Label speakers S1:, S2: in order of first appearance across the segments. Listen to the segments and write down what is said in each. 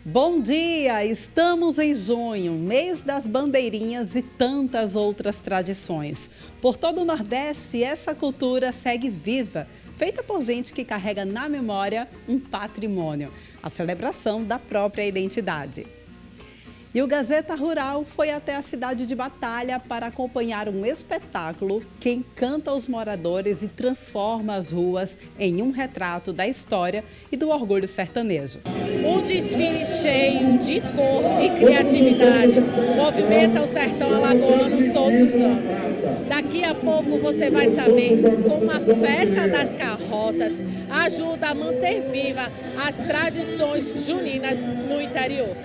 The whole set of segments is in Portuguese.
S1: Bom dia! Estamos em junho, mês das bandeirinhas e tantas outras tradições. Por todo o Nordeste, essa cultura segue viva, feita por gente que carrega na memória um patrimônio, a celebração da própria identidade. E o Gazeta Rural foi até a cidade de Batalha para acompanhar um espetáculo que encanta os moradores e transforma as ruas em um retrato da história e do orgulho sertanejo.
S2: Um desfile cheio de cor e criatividade movimenta o sertão alagoano todos os anos. Daqui a pouco você vai saber como a festa das carroças ajuda a manter viva as tradições juninas no interior.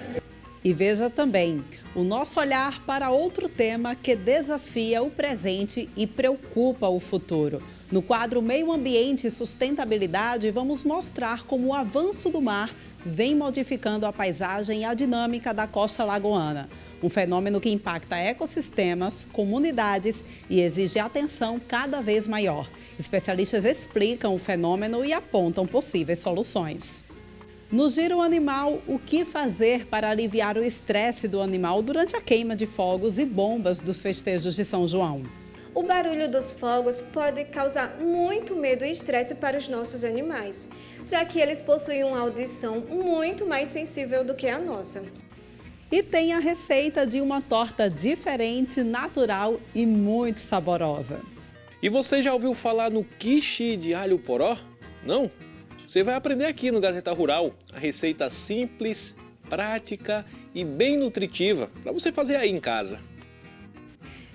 S1: E veja também o nosso olhar para outro tema que desafia o presente e preocupa o futuro. No quadro Meio Ambiente e Sustentabilidade, vamos mostrar como o avanço do mar vem modificando a paisagem e a dinâmica da costa lagoana. Um fenômeno que impacta ecossistemas, comunidades e exige atenção cada vez maior. Especialistas explicam o fenômeno e apontam possíveis soluções. No Giro Animal, o que fazer para aliviar o estresse do animal durante a queima de fogos e bombas dos festejos de São João?
S3: O barulho dos fogos pode causar muito medo e estresse para os nossos animais, já que eles possuem uma audição muito mais sensível do que a nossa.
S1: E tem a receita de uma torta diferente, natural e muito saborosa.
S4: E você já ouviu falar no quiche de alho poró? Não? Você vai aprender aqui no Gazeta Rural a receita simples, prática e bem nutritiva para você fazer aí em casa.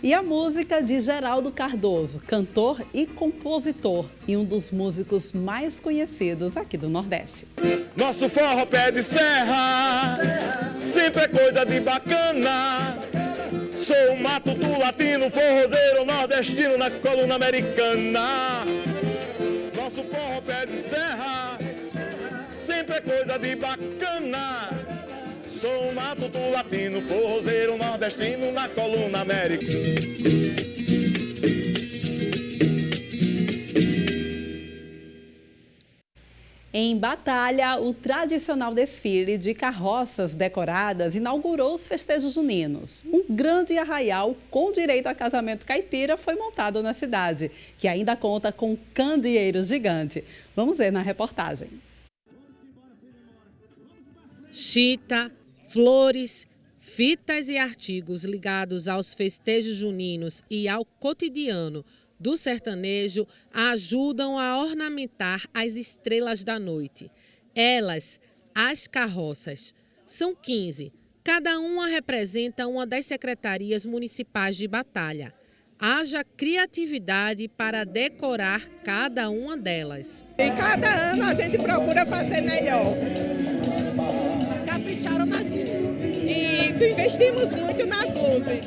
S1: E a música de Geraldo Cardoso, cantor e compositor e um dos músicos mais conhecidos aqui do Nordeste.
S5: Nosso forró pé de serra, sempre é coisa de bacana. Sou um matuto latino, forrozeiro nordestino na coluna americana. Nosso forró pé de serra, sempre é coisa de bacana. Sou um matuto latino, forrozeiro nordestino na coluna americana.
S1: Em Batalha, o tradicional desfile de carroças decoradas inaugurou os festejos juninos. Um grande arraial com direito a casamento caipira foi montado na cidade, que ainda conta com um candeeiro gigante. Vamos ver na reportagem.
S2: Chita, flores, fitas e artigos ligados aos festejos juninos e ao cotidiano do sertanejo ajudam a ornamentar as estrelas da noite. Elas, as carroças, são 15. Cada uma representa uma das secretarias municipais de Batalha. Haja criatividade para decorar cada uma delas.
S6: E cada ano a gente procura fazer melhor.
S2: Capricharam nas luzes.
S6: Isso, investimos muito nas luzes.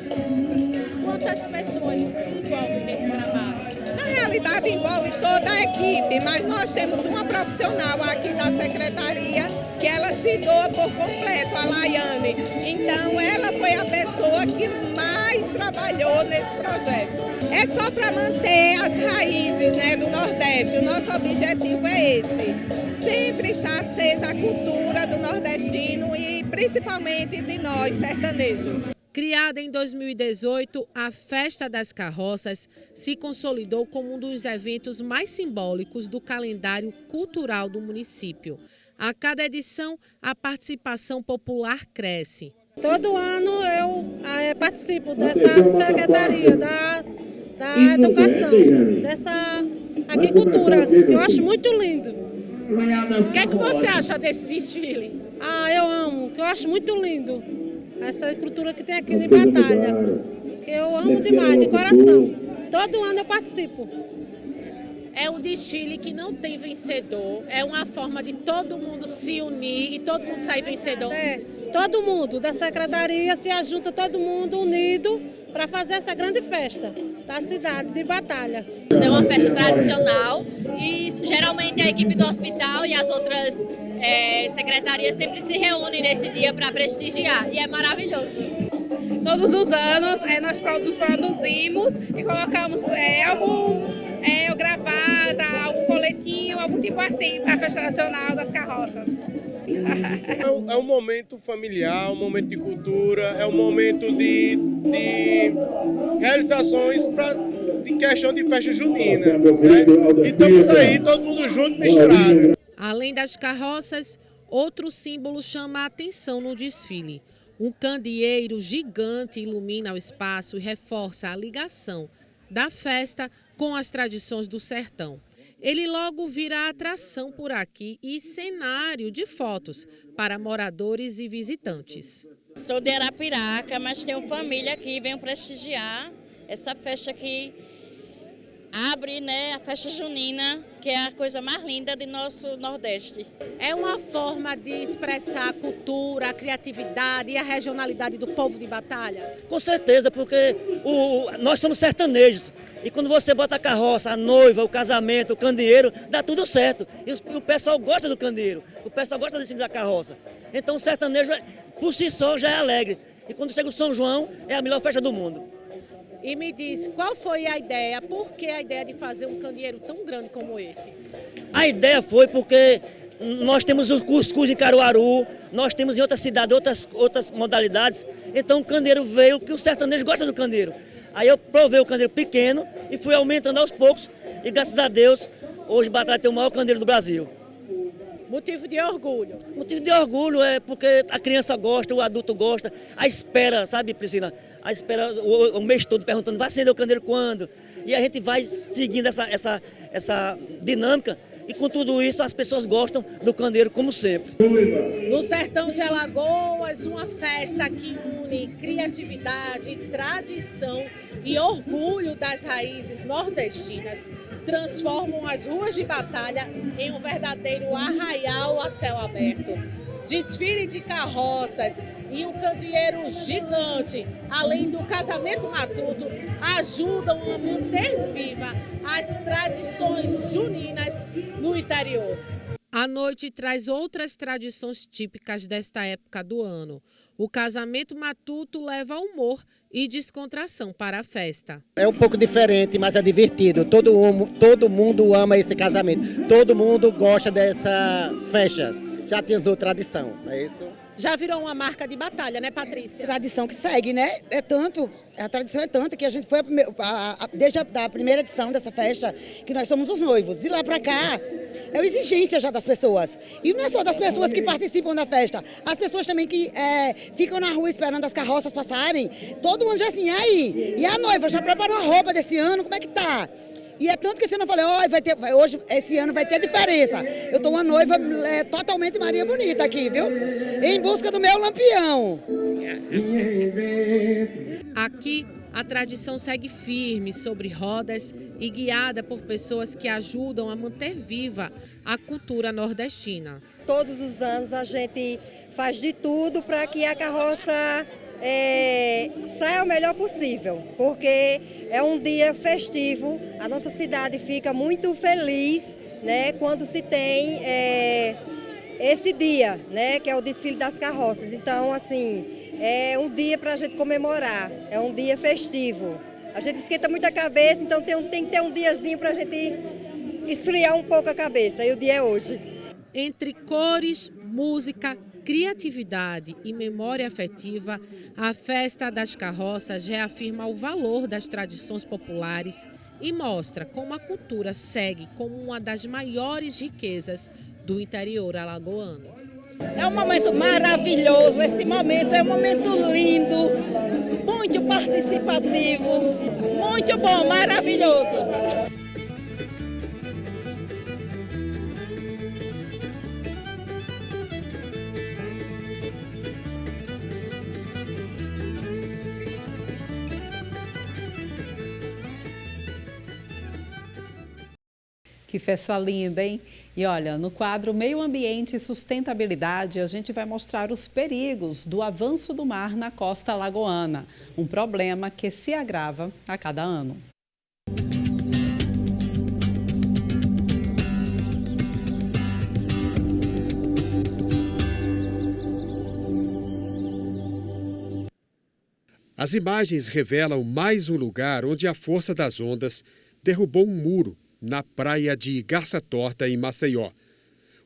S2: Quantas pessoas se envolvem nesse trabalho?
S6: Na realidade envolve toda a equipe, mas nós temos uma profissional aqui da secretaria que ela se doa por completo, a Laiane. Então ela foi a pessoa que mais trabalhou nesse projeto. É só para manter as raízes, né, do Nordeste. O nosso objetivo é esse. Sempre está acesa a cultura do nordestino e principalmente de nós, sertanejos.
S2: Criada em 2018, a Festa das Carroças se consolidou como um dos eventos mais simbólicos do calendário cultural do município. A cada edição, a participação popular cresce.
S7: Todo ano eu participo dessa secretaria da educação, dessa agricultura, que eu acho muito lindo.
S2: O que é que você acha desse desfile?
S7: Eu amo, que eu acho muito lindo. Essa cultura que tem aqui de Batalha, que eu amo demais, de coração. Todo ano eu participo.
S2: É um desfile que não tem vencedor, é uma forma de todo mundo se unir e todo mundo sair vencedor.
S7: Todo mundo da secretaria se ajunta, todo mundo unido para fazer essa grande festa da cidade de Batalha.
S8: É uma festa tradicional e geralmente a equipe do hospital e as outras secretarias sempre se reúnem nesse dia para prestigiar e é maravilhoso.
S7: Todos os anos nós produzimos e colocamos algum gravata, algum coletinho, algum tipo assim para a Festa Nacional das Carroças.
S9: É um momento familiar, um momento de cultura, é um momento de realizações de questão de festa junina, né? E estamos aí, todo mundo junto, misturado.
S2: Além das carroças, outro símbolo chama a atenção no desfile. Um candeeiro gigante ilumina o espaço e reforça a ligação da festa com as tradições do sertão. Ele logo vira atração por aqui e cenário de fotos para moradores e visitantes.
S10: Sou de Arapiraca, mas tenho família aqui, venho prestigiar essa festa que abre, né, a festa junina, que é a coisa mais linda do nosso Nordeste.
S2: É uma forma de expressar a cultura, a criatividade e a regionalidade do povo de Batalha?
S11: Com certeza, porque nós somos sertanejos. E quando você bota a carroça, a noiva, o casamento, o candeeiro, dá tudo certo. E o pessoal gosta do candeeiro, o pessoal gosta desse da carroça. Então o sertanejo, por si só, já é alegre. E quando chega o São João, é a melhor festa do mundo.
S2: E me diz, qual foi a ideia, por que a ideia de fazer um candeeiro tão grande como esse?
S11: A ideia foi porque nós temos o cuscuz em Caruaru, nós temos em outras cidades outras modalidades. Então o candeeiro veio, que o sertanejo gosta do candeeiro. Aí eu provei o candeeiro pequeno e fui aumentando aos poucos. E graças a Deus, hoje Batalha tem o maior candeeiro do Brasil.
S2: Motivo de orgulho?
S11: Motivo de orgulho é porque a criança gosta, o adulto gosta. A espera, sabe, Priscila? A espera o mês todo perguntando, vai acender o candeeiro quando? E a gente vai seguindo essa dinâmica. E com tudo isso, as pessoas gostam do candeeiro, como sempre.
S2: No sertão de Alagoas, uma festa que une criatividade, tradição e orgulho das raízes nordestinas, transformam as ruas de Batalha em um verdadeiro arraial a céu aberto. Desfile de carroças e um candeeiro gigante, além do casamento matuto, ajudam a manter viva as tradições juninas no interior. A noite traz outras tradições típicas desta época do ano. O casamento matuto leva humor e descontração para a festa.
S12: É um pouco diferente, mas é divertido. Todo mundo ama esse casamento. Todo mundo gosta dessa festa. Já tem tradição, não é isso?
S2: Já virou uma marca de Batalha, né, Patrícia?
S13: Tradição que segue, né? A tradição é tanta que a gente foi desde a primeira edição dessa festa, que nós somos os noivos. De lá pra cá, é uma exigência já das pessoas. E não é só das pessoas que participam da festa, as pessoas também que ficam na rua esperando as carroças passarem. Todo mundo já assim, e aí? E a noiva já preparou a roupa desse ano, como é que tá? E é tanto que esse ano eu falei, hoje, esse ano vai ter diferença. Eu estou uma noiva totalmente Maria Bonita aqui, viu? Em busca do meu lampião.
S2: Aqui, a tradição segue firme sobre rodas e guiada por pessoas que ajudam a manter viva a cultura nordestina.
S14: Todos os anos a gente faz de tudo para que a carroça saia o melhor possível, porque é um dia festivo, a nossa cidade fica muito feliz, né, quando se tem esse dia, né, que é o desfile das carroças. Então, assim, é um dia para a gente comemorar, é um dia festivo. A gente esquenta muito a cabeça, então tem que ter um diazinho para a gente esfriar um pouco a cabeça, e o dia é hoje.
S2: Entre cores, música, criatividade e memória afetiva, a Festa das Carroças reafirma o valor das tradições populares e mostra como a cultura segue como uma das maiores riquezas do interior alagoano.
S15: É um momento maravilhoso, esse momento é um momento lindo, muito participativo, muito bom, maravilhoso.
S1: Que festa linda, hein? E olha, no quadro Meio Ambiente e Sustentabilidade, a gente vai mostrar os perigos do avanço do mar na costa alagoana, um problema que se agrava a cada ano.
S16: As imagens revelam mais um lugar onde a força das ondas derrubou um muro na praia de Garça Torta, em Maceió.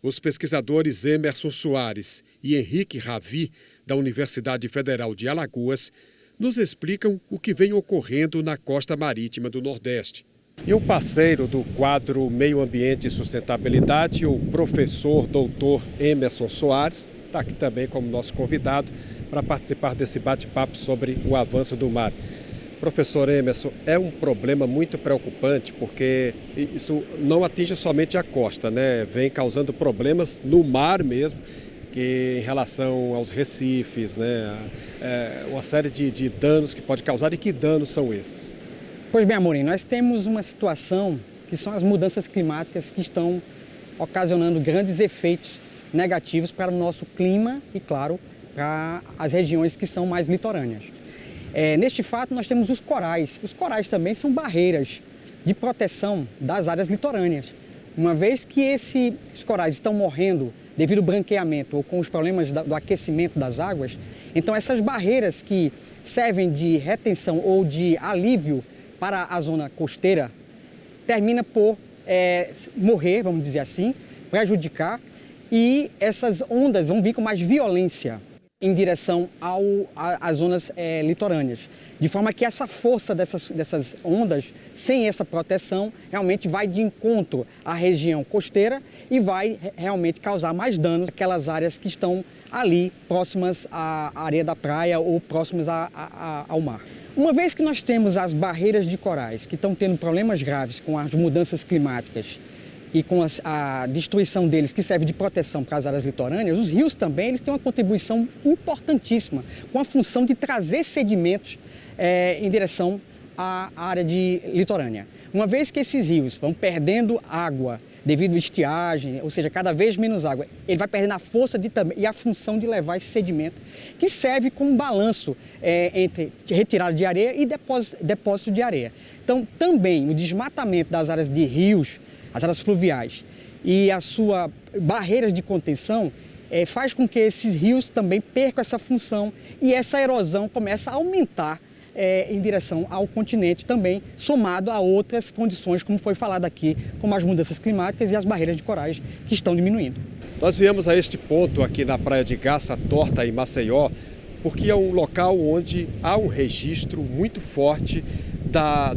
S16: Os pesquisadores Emerson Soares e Henrique Ravi, da Universidade Federal de Alagoas, nos explicam o que vem ocorrendo na costa marítima do Nordeste. E o parceiro do quadro Meio Ambiente e Sustentabilidade, o professor doutor Emerson Soares, está aqui também como nosso convidado para participar desse bate-papo sobre o avanço do mar. Professor Emerson, é um problema muito preocupante porque isso não atinge somente a costa, né? Vem causando problemas no mar mesmo, que em relação aos recifes, né? Uma série de danos que pode causar. E que danos são esses?
S17: Pois bem, Amorim, nós temos uma situação que são as mudanças climáticas que estão ocasionando grandes efeitos negativos para o nosso clima e, claro, para as regiões que são mais litorâneas. Neste fato, nós temos os corais. Os corais também são barreiras de proteção das áreas litorâneas. Uma vez que esses corais estão morrendo devido ao branqueamento ou com os problemas do aquecimento das águas, então essas barreiras que servem de retenção ou de alívio para a zona costeira terminam por morrer, vamos dizer assim, prejudicar, e essas ondas vão vir com mais violência em direção às zonas litorâneas. De forma que essa força dessas ondas, sem essa proteção, realmente vai de encontro à região costeira e vai realmente causar mais danos naquelas áreas que estão ali próximas à areia da praia ou próximas ao mar. Uma vez que nós temos as barreiras de corais que estão tendo problemas graves com as mudanças climáticas e com a destruição deles, que serve de proteção para as áreas litorâneas, os rios também eles têm uma contribuição importantíssima, com a função de trazer sedimentos em direção à área litorânea. Uma vez que esses rios vão perdendo água devido à estiagem, ou seja, cada vez menos água, ele vai perdendo a força e a função de levar esse sedimento, que serve como um balanço entre retirada de areia e depósito de areia. Então, também o desmatamento das áreas de rios, as áreas fluviais, e as suas barreiras de contenção faz com que esses rios também percam essa função e essa erosão começa a aumentar em direção ao continente também, somado a outras condições, como foi falado aqui, como as mudanças climáticas e as barreiras de corais que estão diminuindo.
S16: Nós viemos a este ponto aqui na praia de Garça Torta, em Maceió, porque é um local onde há um registro muito forte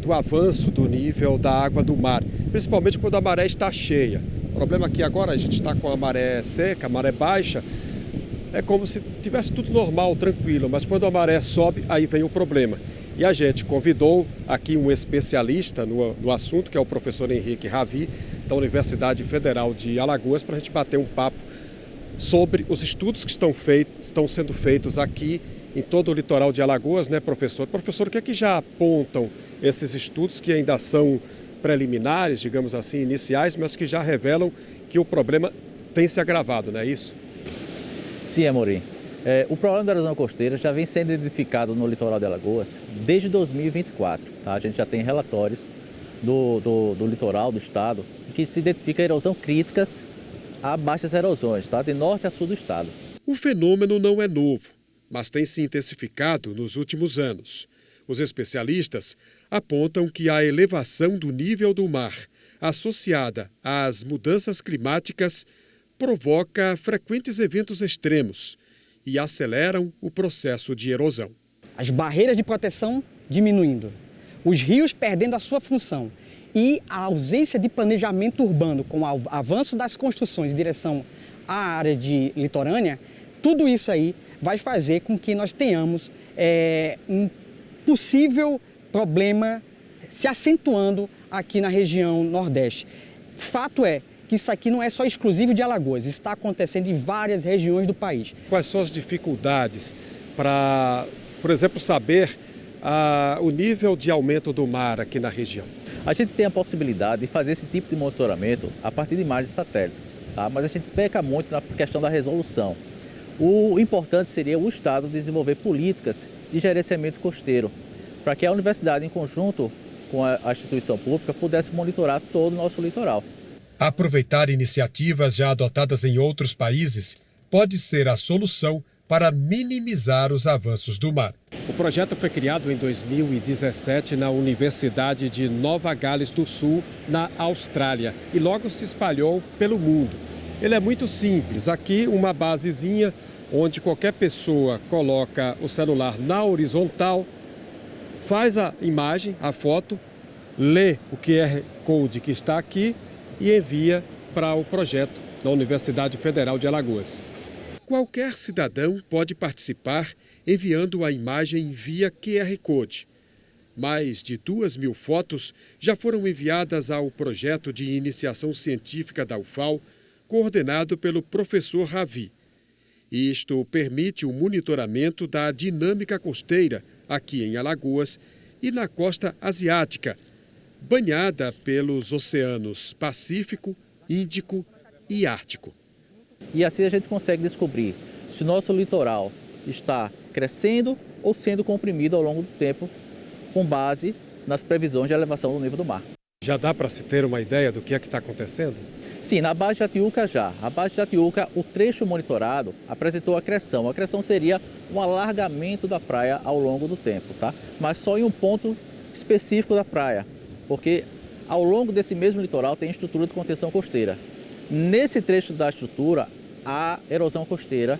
S16: do avanço do nível da água do mar, principalmente quando a maré está cheia. O problema é que agora a gente está com a maré seca, a maré baixa, é como se tivesse tudo normal, tranquilo, mas quando a maré sobe, aí vem o problema. E a gente convidou aqui um especialista no assunto, que é o professor Henrique Ravi, da Universidade Federal de Alagoas, para a gente bater um papo sobre os estudos que estão sendo feitos aqui em todo o litoral de Alagoas, né, professor? Professor, o que é que já apontam esses estudos que ainda são preliminares, digamos assim, iniciais, mas que já revelam que o problema tem se agravado, não é isso?
S18: Sim, Amorim. O problema da erosão costeira já vem sendo identificado no litoral de Alagoas desde 2024. Tá? A gente já tem relatórios do litoral do estado que se identifica erosão críticas a baixas erosões, tá? De norte a sul do estado.
S16: O fenômeno não é novo, mas tem se intensificado nos últimos anos. Os especialistas apontam que a elevação do nível do mar, associada às mudanças climáticas, provoca frequentes eventos extremos e aceleram o processo de erosão.
S17: As barreiras de proteção diminuindo, os rios perdendo a sua função e a ausência de planejamento urbano com o avanço das construções em direção à área litorânea, tudo isso aí vai fazer com que nós tenhamos um possível problema se acentuando aqui na região Nordeste. Fato é que isso aqui não é só exclusivo de Alagoas, está acontecendo em várias regiões do país.
S16: Quais são as dificuldades para, por exemplo, saber o nível de aumento do mar aqui na região?
S18: A gente tem a possibilidade de fazer esse tipo de monitoramento a partir de imagens de satélites, tá? Mas a gente peca muito na questão da resolução. O importante seria o Estado desenvolver políticas de gerenciamento costeiro, para que a universidade, em conjunto com a instituição pública, pudesse monitorar todo o nosso litoral.
S16: Aproveitar iniciativas já adotadas em outros países pode ser a solução para minimizar os avanços do mar. O projeto foi criado em 2017 na Universidade de Nova Gales do Sul, na Austrália, e logo se espalhou pelo mundo. Ele é muito simples. Aqui, uma basezinha onde qualquer pessoa coloca o celular na horizontal, faz a imagem, a foto, lê o QR Code que está aqui e envia para o projeto da Universidade Federal de Alagoas. Qualquer cidadão pode participar enviando a imagem via QR Code. Mais de 2.000 fotos já foram enviadas ao projeto de iniciação científica da UFAL, coordenado pelo professor Ravi. Isto permite o monitoramento da dinâmica costeira aqui em Alagoas e na costa asiática, banhada pelos oceanos Pacífico, Índico e Ártico.
S18: E assim a gente consegue descobrir se o nosso litoral está crescendo ou sendo comprimido ao longo do tempo, com base nas previsões de elevação do nível do mar.
S16: Já dá para se ter uma ideia do que é que está acontecendo?
S18: Sim, na Baía de Jatiuca já. A Baía de Jatiuca, o trecho monitorado apresentou acreção. A acreção seria um alargamento da praia ao longo do tempo, tá? Mas só em um ponto específico da praia, porque ao longo desse mesmo litoral tem estrutura de contenção costeira. Nesse trecho da estrutura, há erosão costeira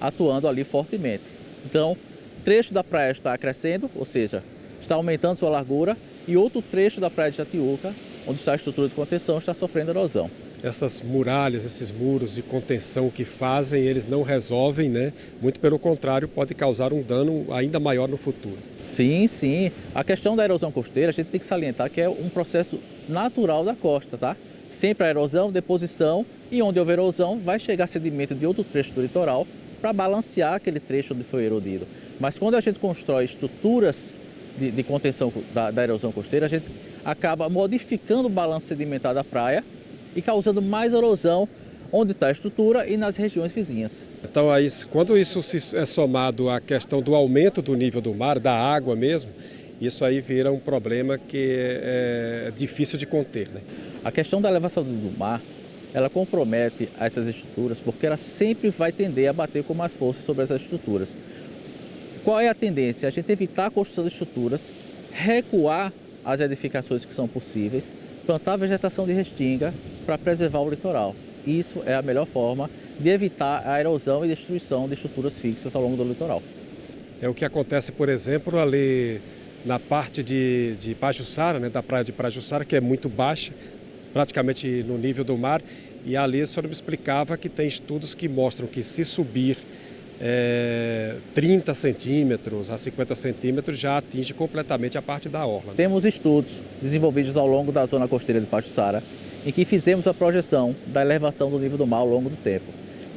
S18: atuando ali fortemente. Então, trecho da praia está crescendo, ou seja, está aumentando sua largura, e outro trecho da praia de Jatiuca, onde está a estrutura de contenção, está sofrendo erosão.
S16: Essas muralhas, esses muros de contenção que fazem, eles não resolvem, né? Muito pelo contrário, pode causar um dano ainda maior no futuro.
S18: Sim, sim. A questão da erosão costeira, a gente tem que salientar que é um processo natural da costa, tá? Sempre a erosão, deposição, e onde houver erosão, vai chegar sedimento de outro trecho do litoral para balancear aquele trecho onde foi erodido. Mas quando a gente constrói estruturas de contenção da erosão costeira, a gente acaba modificando o balanço sedimentar da praia e causando mais erosão onde está a estrutura e nas regiões vizinhas.
S16: Então, quando isso é somado à questão do aumento do nível do mar, da água mesmo, isso aí vira um problema que é difícil de conter, né?
S18: A questão da elevação do mar, ela compromete essas estruturas porque ela sempre vai tender a bater com mais força sobre essas estruturas. Qual é a tendência? A gente evitar a construção de estruturas, recuar as edificações que são possíveis, plantar vegetação de restinga para preservar o litoral. Isso é a melhor forma de evitar a erosão e destruição de estruturas fixas ao longo do litoral.
S16: É o que acontece, por exemplo, ali na parte de Pajuçara, né, da praia de Pajuçara, que é muito baixa, praticamente no nível do mar, e ali o senhor me explicava que tem estudos que mostram que se subir 30 centímetros a 50 centímetros já atinge completamente a parte da orla.
S18: Temos estudos desenvolvidos ao longo da zona costeira de Pajuçara, em que fizemos a projeção da elevação do nível do mar ao longo do tempo.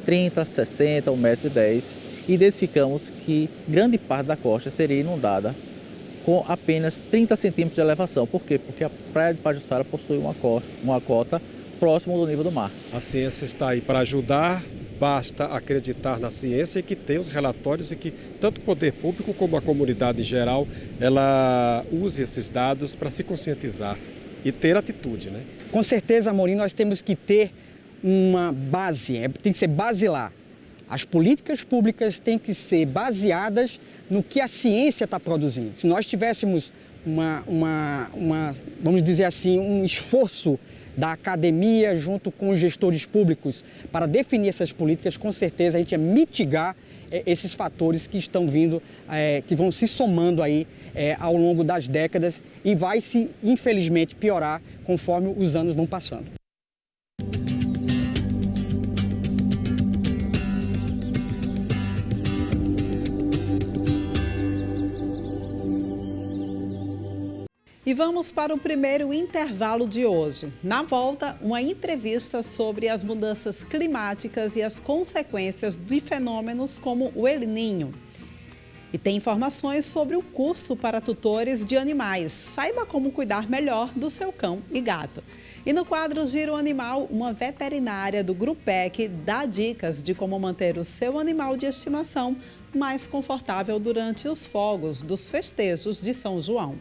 S18: 30, 60, 1,10 m, e identificamos que grande parte da costa seria inundada com apenas 30 centímetros de elevação. Por quê? Porque a praia de Pajuçara possui uma cota próximo do nível do mar.
S16: A ciência está aí para ajudar, basta acreditar na ciência e que tem os relatórios e que tanto o poder público como a comunidade em geral, ela use esses dados para se conscientizar e ter atitude, né?
S17: Com certeza, Amorim, nós temos que ter uma base, tem que ser basilar. As políticas públicas têm que ser baseadas no que a ciência está produzindo. Se nós tivéssemos vamos dizer assim, um esforço da academia junto com os gestores públicos para definir essas políticas, com certeza a gente ia mitigar esses fatores que estão vindo, que vão se somando aí ao longo das décadas e vai se, infelizmente, piorar conforme os anos vão passando.
S1: E vamos para o primeiro intervalo de hoje. Na volta, uma entrevista sobre as mudanças climáticas e as consequências de fenômenos como o El Niño. E tem informações sobre o curso para tutores de animais. Saiba como cuidar melhor do seu cão e gato. E no quadro Giro Animal, uma veterinária do Grupec dá dicas de como manter o seu animal de estimação mais confortável durante os fogos dos festejos de São João.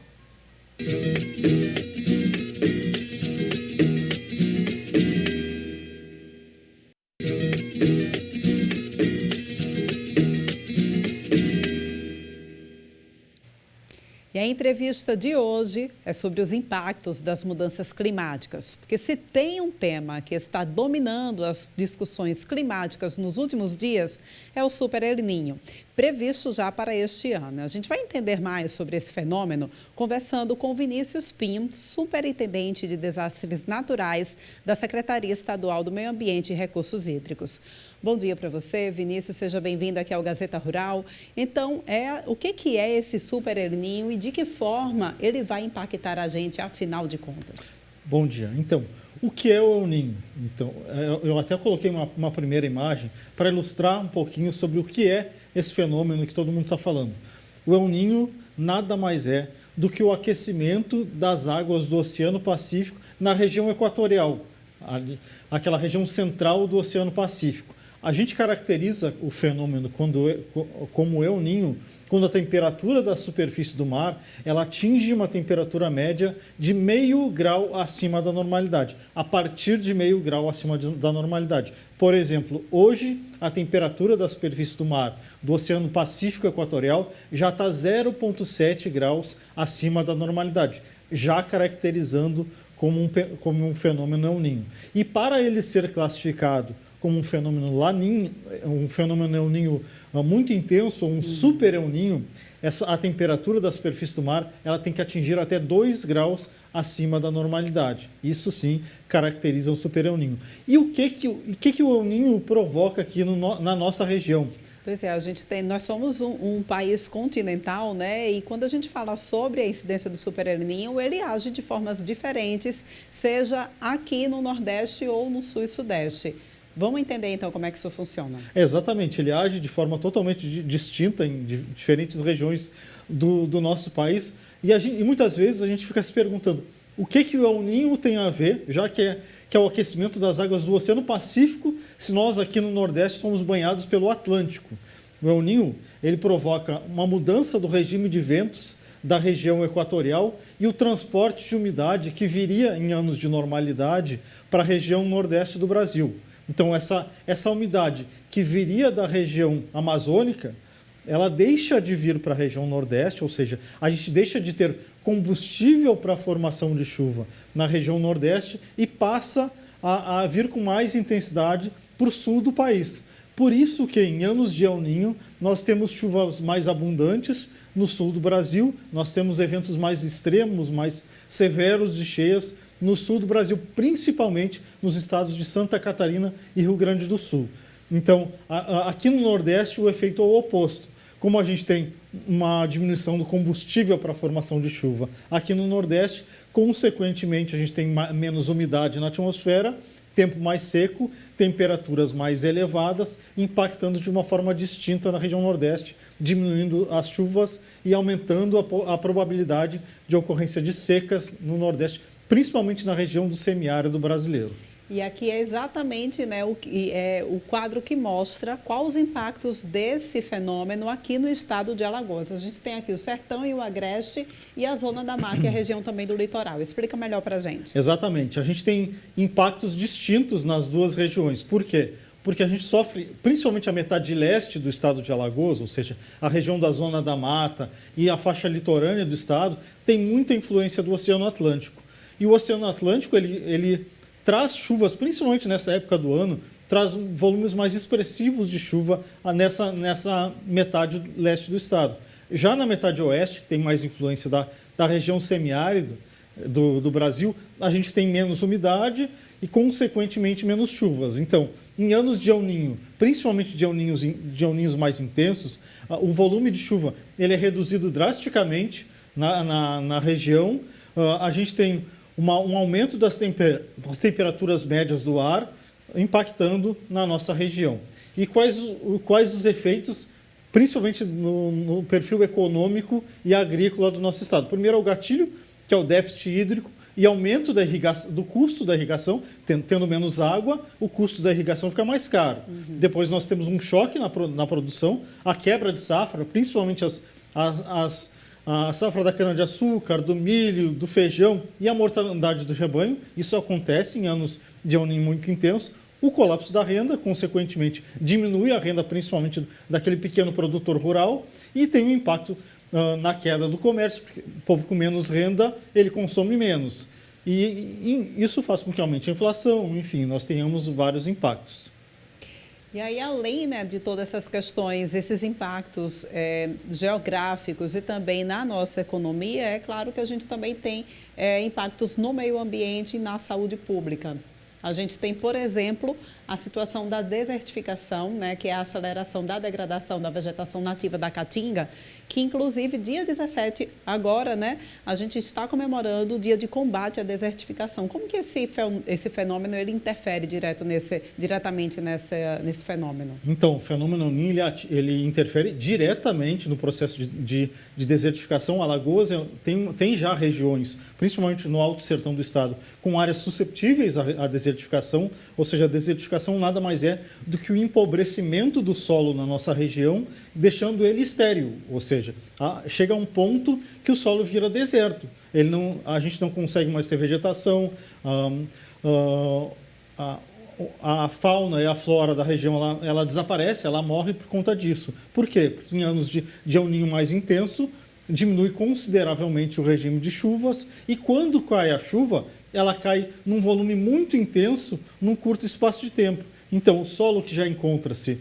S1: E a entrevista de hoje é sobre os impactos das mudanças climáticas. Porque se tem um tema que está dominando as discussões climáticas nos últimos dias, é o Super El Niño, previsto já para este ano. A gente vai entender mais sobre esse fenômeno conversando com Vinícius Pinho, superintendente de desastres naturais da Secretaria Estadual do Meio Ambiente e Recursos Hídricos. Bom dia para você, Vinícius, seja bem-vindo aqui ao Gazeta Rural. Então, o que é esse Super El Niño e de que forma ele vai impactar a gente, afinal de contas?
S19: Bom dia. Então, o que é o El Niño? Então, eu até coloquei uma primeira imagem para ilustrar um pouquinho sobre o que é esse fenômeno que todo mundo está falando. O El Niño nada mais é do que o aquecimento das águas do Oceano Pacífico na região equatorial, aquela região central do Oceano Pacífico. A gente caracteriza o fenômeno como El Niño quando a temperatura da superfície do mar ela atinge uma temperatura média de 0,5 grau acima da normalidade, a partir de 0,5 grau acima da normalidade. Por exemplo, hoje a temperatura da superfície do mar do Oceano Pacífico Equatorial já está 0,7 graus acima da normalidade, já caracterizando como um fenômeno El Niño. E para ele ser classificado como um fenômeno El Niño muito intenso, ou um super El Niño, a temperatura da superfície do mar ela tem que atingir até 2 graus acima da normalidade. Isso sim caracteriza o super El Niño. E o que o El Niño provoca aqui na nossa região?
S1: Pois é, nós somos um país continental, né? E quando a gente fala sobre a incidência do Super El Niño, ele age de formas diferentes, seja aqui no Nordeste ou no Sul e Sudeste. Vamos entender, então, como é que isso funciona.
S19: Exatamente, ele age de forma totalmente distinta em diferentes regiões do nosso país. E muitas vezes a gente fica se perguntando o que o El Niño tem a ver, já que é o aquecimento das águas do Oceano Pacífico, se nós aqui no Nordeste somos banhados pelo Atlântico. O El Niño ele provoca uma mudança do regime de ventos da região equatorial e o transporte de umidade que viria em anos de normalidade para a região Nordeste do Brasil. Então, essa umidade que viria da região amazônica, ela deixa de vir para a região Nordeste, ou seja, a gente deixa de ter combustível para a formação de chuva na região Nordeste e passa a vir com mais intensidade para o sul do país. Por isso que em anos de El Niño nós temos chuvas mais abundantes no sul do Brasil, nós temos eventos mais extremos, mais severos de cheias no sul do Brasil, principalmente nos estados de Santa Catarina e Rio Grande do Sul. Então, aqui no Nordeste, o efeito é o oposto. Como a gente tem uma diminuição do combustível para a formação de chuva, aqui no Nordeste, consequentemente, a gente tem menos umidade na atmosfera, tempo mais seco, temperaturas mais elevadas, impactando de uma forma distinta na região Nordeste, diminuindo as chuvas e aumentando a probabilidade de ocorrência de secas no Nordeste, principalmente na região do semiárido brasileiro.
S1: E aqui é exatamente o quadro que mostra quais os impactos desse fenômeno aqui no estado de Alagoas. A gente tem aqui o Sertão e o Agreste e a Zona da Mata e a região também do litoral. Explica melhor para a gente.
S19: Exatamente. A gente tem impactos distintos nas duas regiões. Por quê? Porque a gente sofre, principalmente a metade leste do estado de Alagoas, ou seja, a região da Zona da Mata e a faixa litorânea do estado, tem muita influência do Oceano Atlântico. E o Oceano Atlântico, ele traz chuvas, principalmente nessa época do ano, traz volumes mais expressivos de chuva nessa metade leste do estado. Já na metade oeste, que tem mais influência da região semiárida do Brasil, a gente tem menos umidade e, consequentemente, menos chuvas. Então, em anos de El Niño, principalmente de El Niños mais intensos, o volume de chuva ele é reduzido drasticamente na região. A gente tem um aumento das temperaturas médias do ar impactando na nossa região. E quais os efeitos, principalmente no perfil econômico e agrícola do nosso estado? Primeiro é o gatilho, que é o déficit hídrico e aumento do custo da irrigação. Tendo menos água, o custo da irrigação fica mais caro. Depois nós temos um choque na produção, a quebra de safra, principalmente a safra da cana-de-açúcar, do milho, do feijão e a mortandade do rebanho. Isso acontece em anos de El Niño muito intenso. O colapso da renda, consequentemente, diminui a renda principalmente daquele pequeno produtor rural e tem um impacto na queda do comércio, porque o povo com menos renda, ele consome menos. E isso faz com que aumente a inflação, enfim, nós tenhamos vários impactos.
S1: E aí, além, né, de todas essas questões, esses impactos geográficos e também na nossa economia, é claro que a gente também tem impactos no meio ambiente e na saúde pública. A gente tem, por exemplo, a situação da desertificação, né, que é a aceleração da degradação da vegetação nativa da Caatinga, que inclusive dia 17, agora, né, a gente está comemorando o dia de combate à desertificação. Como que esse fenômeno ele interfere diretamente nesse fenômeno?
S19: Então, o fenômeno El Niño ele interfere diretamente no processo de desertificação. Alagoas tem já regiões, principalmente no Alto Sertão do Estado, com áreas susceptíveis à desertificação, ou seja, a desertificação nada mais é do que o empobrecimento do solo na nossa região, deixando ele estéril, ou seja, chega a um ponto que o solo vira deserto. A gente não consegue mais ter vegetação, a fauna e a flora da região ela desaparece, ela morre por conta disso. Por quê? Porque em anos de El Niño mais intenso, diminui consideravelmente o regime de chuvas e quando cai a chuva, ela cai num volume muito intenso num curto espaço de tempo. Então, o solo que já encontra-se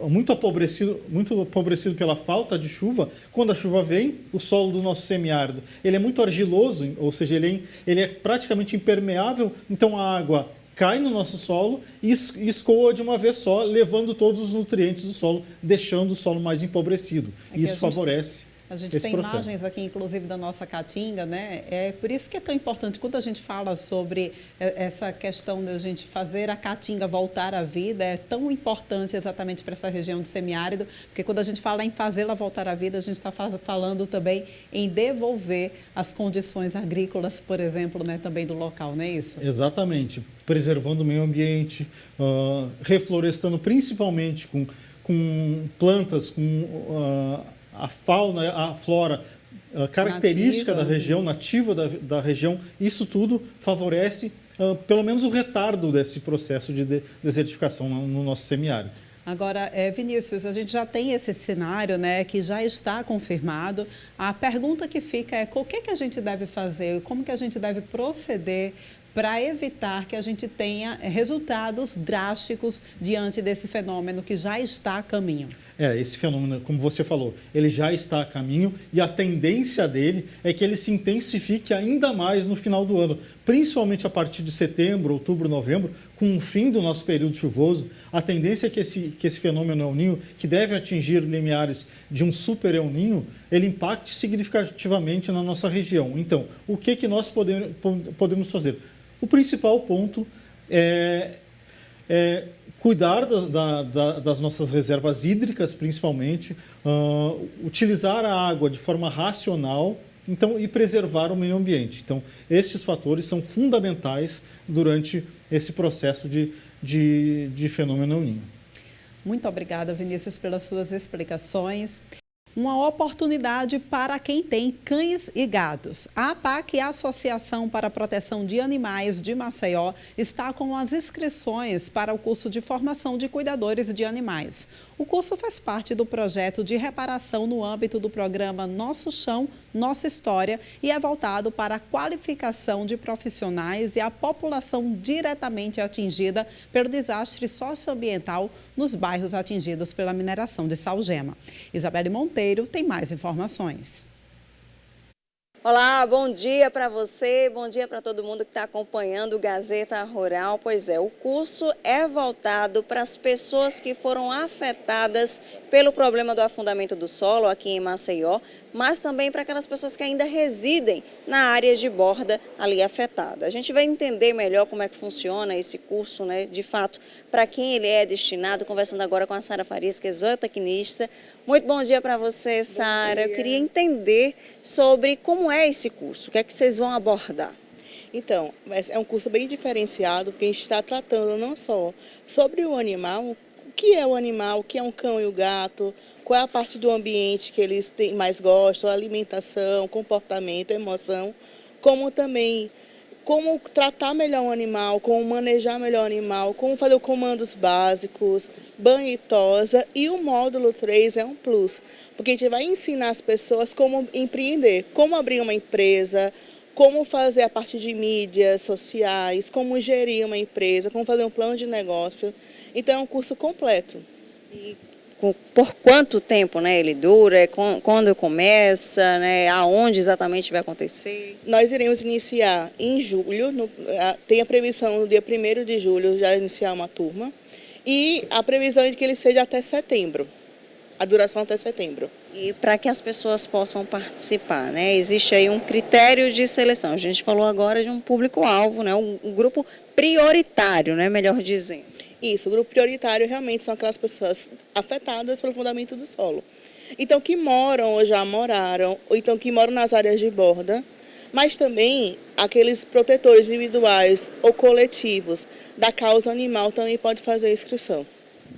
S19: muito empobrecido pela falta de chuva, quando a chuva vem, o solo do nosso semiárido ele é muito argiloso, ou seja, ele é praticamente impermeável, então a água cai no nosso solo e escoa de uma vez só, levando todos os nutrientes do solo, deixando o solo mais empobrecido. E isso favorece.
S1: A gente tem imagens aqui, inclusive, da nossa Caatinga, né? É por isso que é tão importante, quando a gente fala sobre essa questão de a gente fazer a Caatinga voltar à vida, é tão importante exatamente para essa região do semiárido, porque quando a gente fala em fazê-la voltar à vida, a gente está falando também em devolver as condições agrícolas, por exemplo, né, também do local, não é isso?
S19: Exatamente. Preservando o meio ambiente, reflorestando principalmente com plantas, com a fauna, a flora característica da região, nativa da região, isso tudo favorece pelo menos o retardo desse processo de desertificação no nosso semiárido.
S1: Agora, Vinícius, a gente já tem esse cenário, né, que já está confirmado. A pergunta que fica é o que a gente deve fazer, como que a gente deve proceder para evitar que a gente tenha resultados drásticos diante desse fenômeno que já está a caminho.
S19: Esse fenômeno, como você falou, ele já está a caminho e a tendência dele é que ele se intensifique ainda mais no final do ano, principalmente a partir de setembro, outubro, novembro, com o fim do nosso período chuvoso. A tendência é que esse fenômeno El Niño, que deve atingir limiares de um super El Niño, ele impacte significativamente na nossa região. Então, o que nós podemos fazer? O principal ponto é cuidar das nossas reservas hídricas, principalmente, utilizar a água de forma racional, e preservar o meio ambiente. Então, estes fatores são fundamentais durante esse processo de fenômeno El Niño.
S1: Muito obrigada, Vinícius, pelas suas explicações. Uma oportunidade para quem tem cães e gatos. A APAC, a Associação para a Proteção de Animais de Maceió, está com as inscrições para o curso de formação de cuidadores de animais. O curso faz parte do projeto de reparação no âmbito do programa Nosso Chão, Nossa História e é voltado para a qualificação de profissionais e a população diretamente atingida pelo desastre socioambiental nos bairros atingidos pela mineração de salgema. Isabelle Monteiro tem mais informações.
S20: Olá, bom dia para você, bom dia para todo mundo que está acompanhando o Gazeta Rural. Pois é, o curso é voltado para as pessoas que foram afetadas pelo problema do afundamento do solo aqui em Maceió, mas também para aquelas pessoas que ainda residem na área de borda ali afetada. A gente vai entender melhor como é que funciona esse curso, né? De fato, para quem ele é destinado, conversando agora com a Sara Farias, que é zootecnista. Muito bom dia para você, Sara. Eu queria entender sobre como é esse curso, o que é que vocês vão abordar?
S21: Então, é um curso bem diferenciado, porque a gente está tratando não só sobre o animal, o que é o animal, o que é um cão e o gato, qual é a parte do ambiente que eles mais gostam, a alimentação, comportamento, emoção, como também como tratar melhor um animal, como manejar melhor o animal, como fazer os comandos básicos, banho e tosa, e o módulo 3 é um plus, porque a gente vai ensinar as pessoas como empreender, como abrir uma empresa, como fazer a parte de mídias sociais, como gerir uma empresa, como fazer um plano de negócio. Então é um curso completo.
S20: E por quanto tempo, né, ele dura? Quando começa? Né, aonde exatamente vai acontecer?
S21: Nós iremos iniciar em julho, tem a previsão no dia 1º de julho já iniciar uma turma, e a previsão é de que ele seja até setembro, a duração até setembro.
S20: E para que as pessoas possam participar, né, existe aí um critério de seleção. A gente falou agora de um público-alvo, né, um grupo prioritário, né, melhor dizendo.
S21: Isso, o grupo prioritário realmente são aquelas pessoas afetadas pelo fundamento do solo. Então, que moram ou já moraram, ou então que moram nas áreas de borda, mas também aqueles protetores individuais ou coletivos da causa animal também pode fazer a inscrição.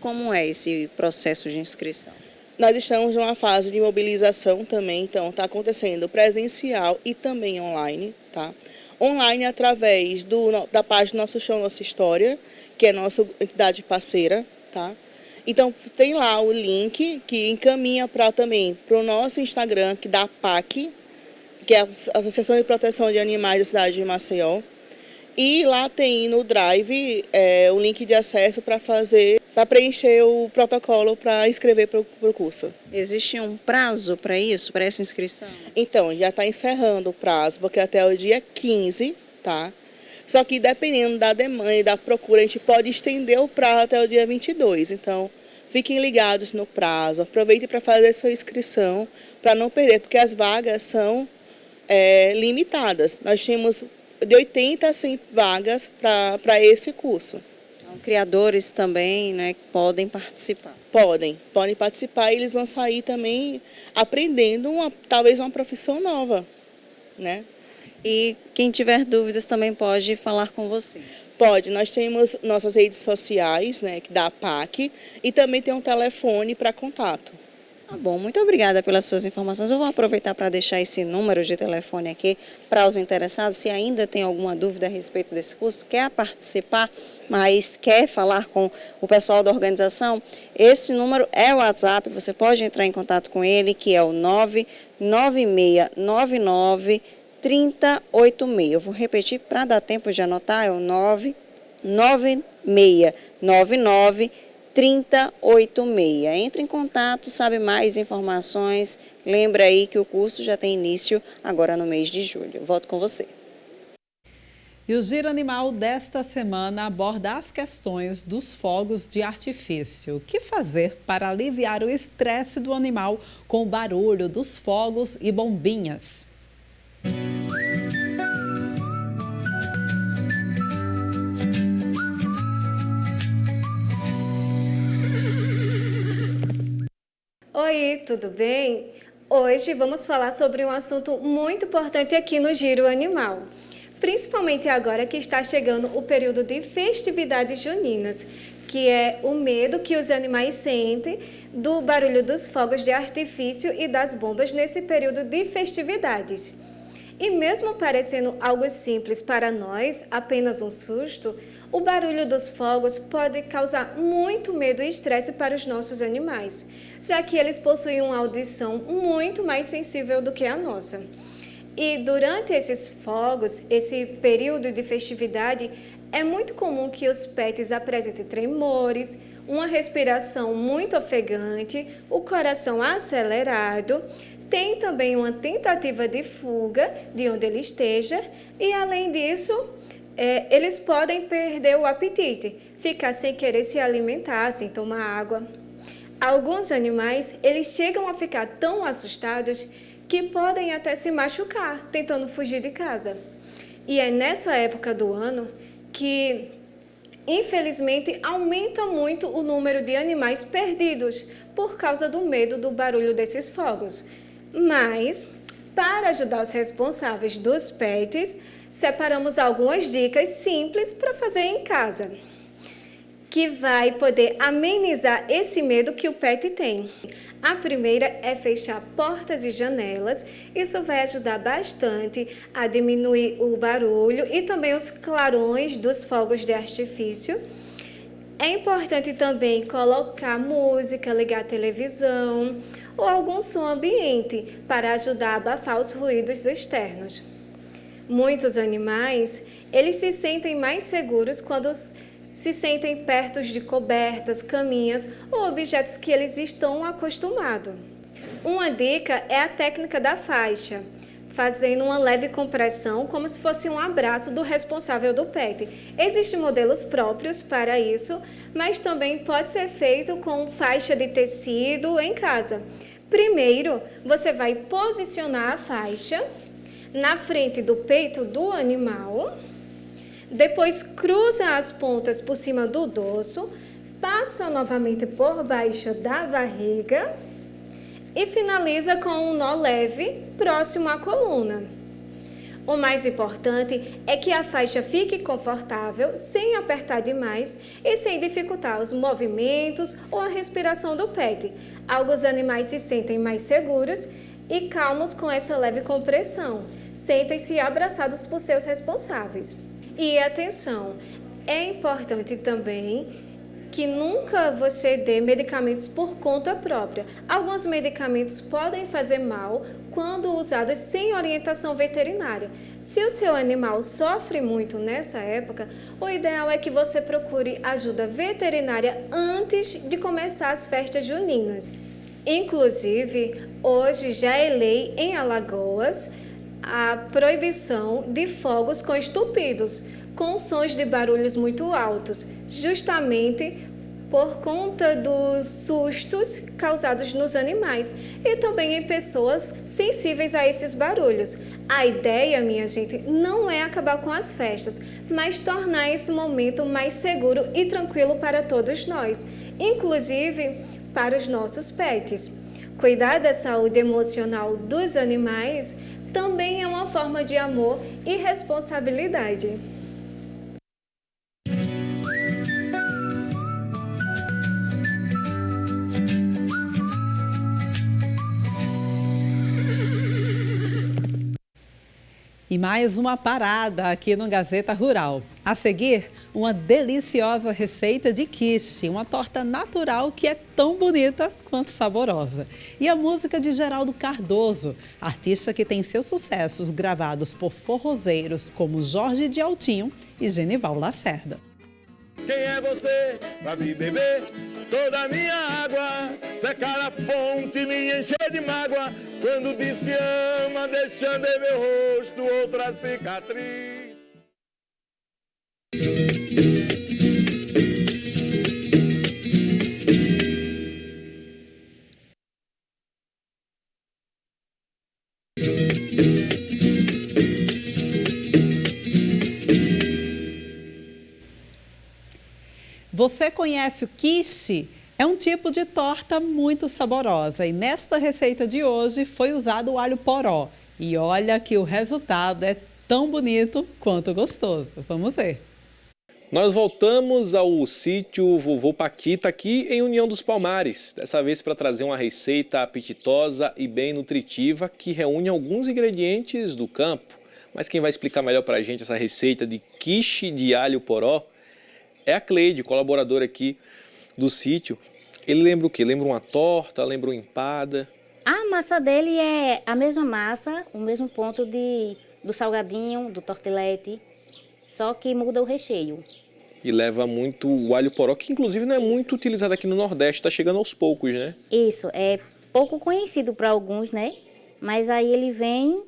S20: Como é esse processo de inscrição?
S21: Nós estamos numa fase de mobilização também, então está acontecendo presencial e também online, tá? Online através da página Nosso Chão, Nossa História, que é nossa entidade parceira, tá? Então tem lá o link que encaminha também para o nosso Instagram, que dá a APAC, que é a Associação de Proteção de Animais da cidade de Maceió. E lá tem no Drive o link de acesso para preencher o protocolo para inscrever para o curso.
S20: Existe um prazo para isso, para essa inscrição?
S21: Então, já está encerrando o prazo, porque até o dia 15, tá? Só que dependendo da demanda e da procura, a gente pode estender o prazo até o dia 22. Então, fiquem ligados no prazo, aproveitem para fazer sua inscrição, para não perder, porque as vagas são limitadas. Nós temos de 80 a 100 vagas para esse curso.
S20: Então, criadores também, né, podem participar?
S21: Podem participar, e eles vão sair também aprendendo talvez uma profissão nova, né?
S20: E quem tiver dúvidas também pode falar com você?
S21: Pode, nós temos nossas redes sociais, né, que dá a PAC, e também tem um telefone para contato.
S20: Tá bom, muito obrigada pelas suas informações. Eu vou aproveitar para deixar esse número de telefone aqui para os interessados. Se ainda tem alguma dúvida a respeito desse curso, quer participar, mas quer falar com o pessoal da organização, esse número é o WhatsApp, você pode entrar em contato com ele, que é o 99699 3086. Eu vou repetir para dar tempo de anotar, é o 99699 3086. Entre em contato, sabe mais informações. Lembra aí que o curso já tem início agora no mês de julho. Volto com você.
S1: E o Giro Animal desta semana aborda as questões dos fogos de artifício. O que fazer para aliviar o estresse do animal com o barulho dos fogos e bombinhas?
S3: Oi, tudo bem? Hoje vamos falar sobre um assunto muito importante aqui no Giro Animal. Principalmente agora que está chegando o período de festividades juninas, que é o medo que os animais sentem do barulho dos fogos de artifício e das bombas nesse período de festividades. E mesmo parecendo algo simples para nós, apenas um susto, o barulho dos fogos pode causar muito medo e estresse para os nossos animais, já que eles possuem uma audição muito mais sensível do que a nossa. E durante esses fogos, esse período de festividade, é muito comum que os pets apresentem tremores, uma respiração muito ofegante, o coração acelerado, tem também uma tentativa de fuga de onde ele esteja e, além disso, eles podem perder o apetite, ficar sem querer se alimentar, sem tomar água. Alguns animais, eles chegam a ficar tão assustados que podem até se machucar, tentando fugir de casa. E é nessa época do ano que, infelizmente, aumenta muito o número de animais perdidos por causa do medo do barulho desses fogos. Mas, para ajudar os responsáveis dos pets, separamos algumas dicas simples para fazer em casa, que vai poder amenizar esse medo que o pet tem. A primeira é fechar portas e janelas. Isso vai ajudar bastante a diminuir o barulho e também os clarões dos fogos de artifício. É importante também colocar música, ligar a televisão ou algum som ambiente para ajudar a abafar os ruídos externos. Muitos animais, eles se sentem mais seguros quando se sentem perto de cobertas, caminhas ou objetos que eles estão acostumados. Uma dica é a técnica da faixa, fazendo uma leve compressão como se fosse um abraço do responsável do pet. Existem modelos próprios para isso, mas também pode ser feito com faixa de tecido em casa. Primeiro, você vai posicionar a faixa na frente do peito do animal. Depois cruza as pontas por cima do dorso, passa novamente por baixo da barriga e finaliza com um nó leve próximo à coluna. O mais importante é que a faixa fique confortável, sem apertar demais e sem dificultar os movimentos ou a respiração do pet. Alguns animais se sentem mais seguros e calmos com essa leve compressão. Sentem-se abraçados por seus responsáveis. E atenção, é importante também que nunca você dê medicamentos por conta própria. Alguns medicamentos podem fazer mal quando usados sem orientação veterinária. Se o seu animal sofre muito nessa época, o ideal é que você procure ajuda veterinária antes de começar as festas juninas. Inclusive, hoje já é lei em Alagoas a proibição de fogos com estupidos, com sons de barulhos muito altos, justamente por conta dos sustos causados nos animais e também em pessoas sensíveis a esses barulhos. A ideia, minha gente, não é acabar com as festas, mas tornar esse momento mais seguro e tranquilo para todos nós, inclusive para os nossos pets. Cuidar da saúde emocional dos animais também é uma forma de amor e responsabilidade.
S1: E mais uma parada aqui no Gazeta Rural. A seguir, uma deliciosa receita de quiche, uma torta natural que é tão bonita quanto saborosa. E a música de Geraldo Cardoso, artista que tem seus sucessos gravados por forrozeiros como Jorge de Altinho e Genival Lacerda.
S5: Quem é você pra me beber toda a minha água? Secar a fonte, me encher de mágoa. Quando diz que ama, deixando em meu rosto outra cicatriz.
S1: Você conhece o quiche? É um tipo de torta muito saborosa e nesta receita de hoje foi usado o alho poró. E olha que o resultado é tão bonito quanto gostoso. Vamos ver.
S4: Nós voltamos ao sítio Vovô Paquita aqui em União dos Palmares. Dessa vez para trazer uma receita apetitosa e bem nutritiva que reúne alguns ingredientes do campo. Mas quem vai explicar melhor para a gente essa receita de quiche de alho poró é a Cleide, colaboradora aqui do sítio. Ele lembra o quê? Lembra uma torta? Lembra uma empada?
S22: A massa dele é a mesma massa, o mesmo ponto do salgadinho, do tortelete, só que muda o recheio.
S4: E leva muito o alho poró, que inclusive não é muito utilizado aqui no Nordeste, está chegando aos poucos, né?
S22: Isso, é pouco conhecido para alguns, né? Mas aí ele vem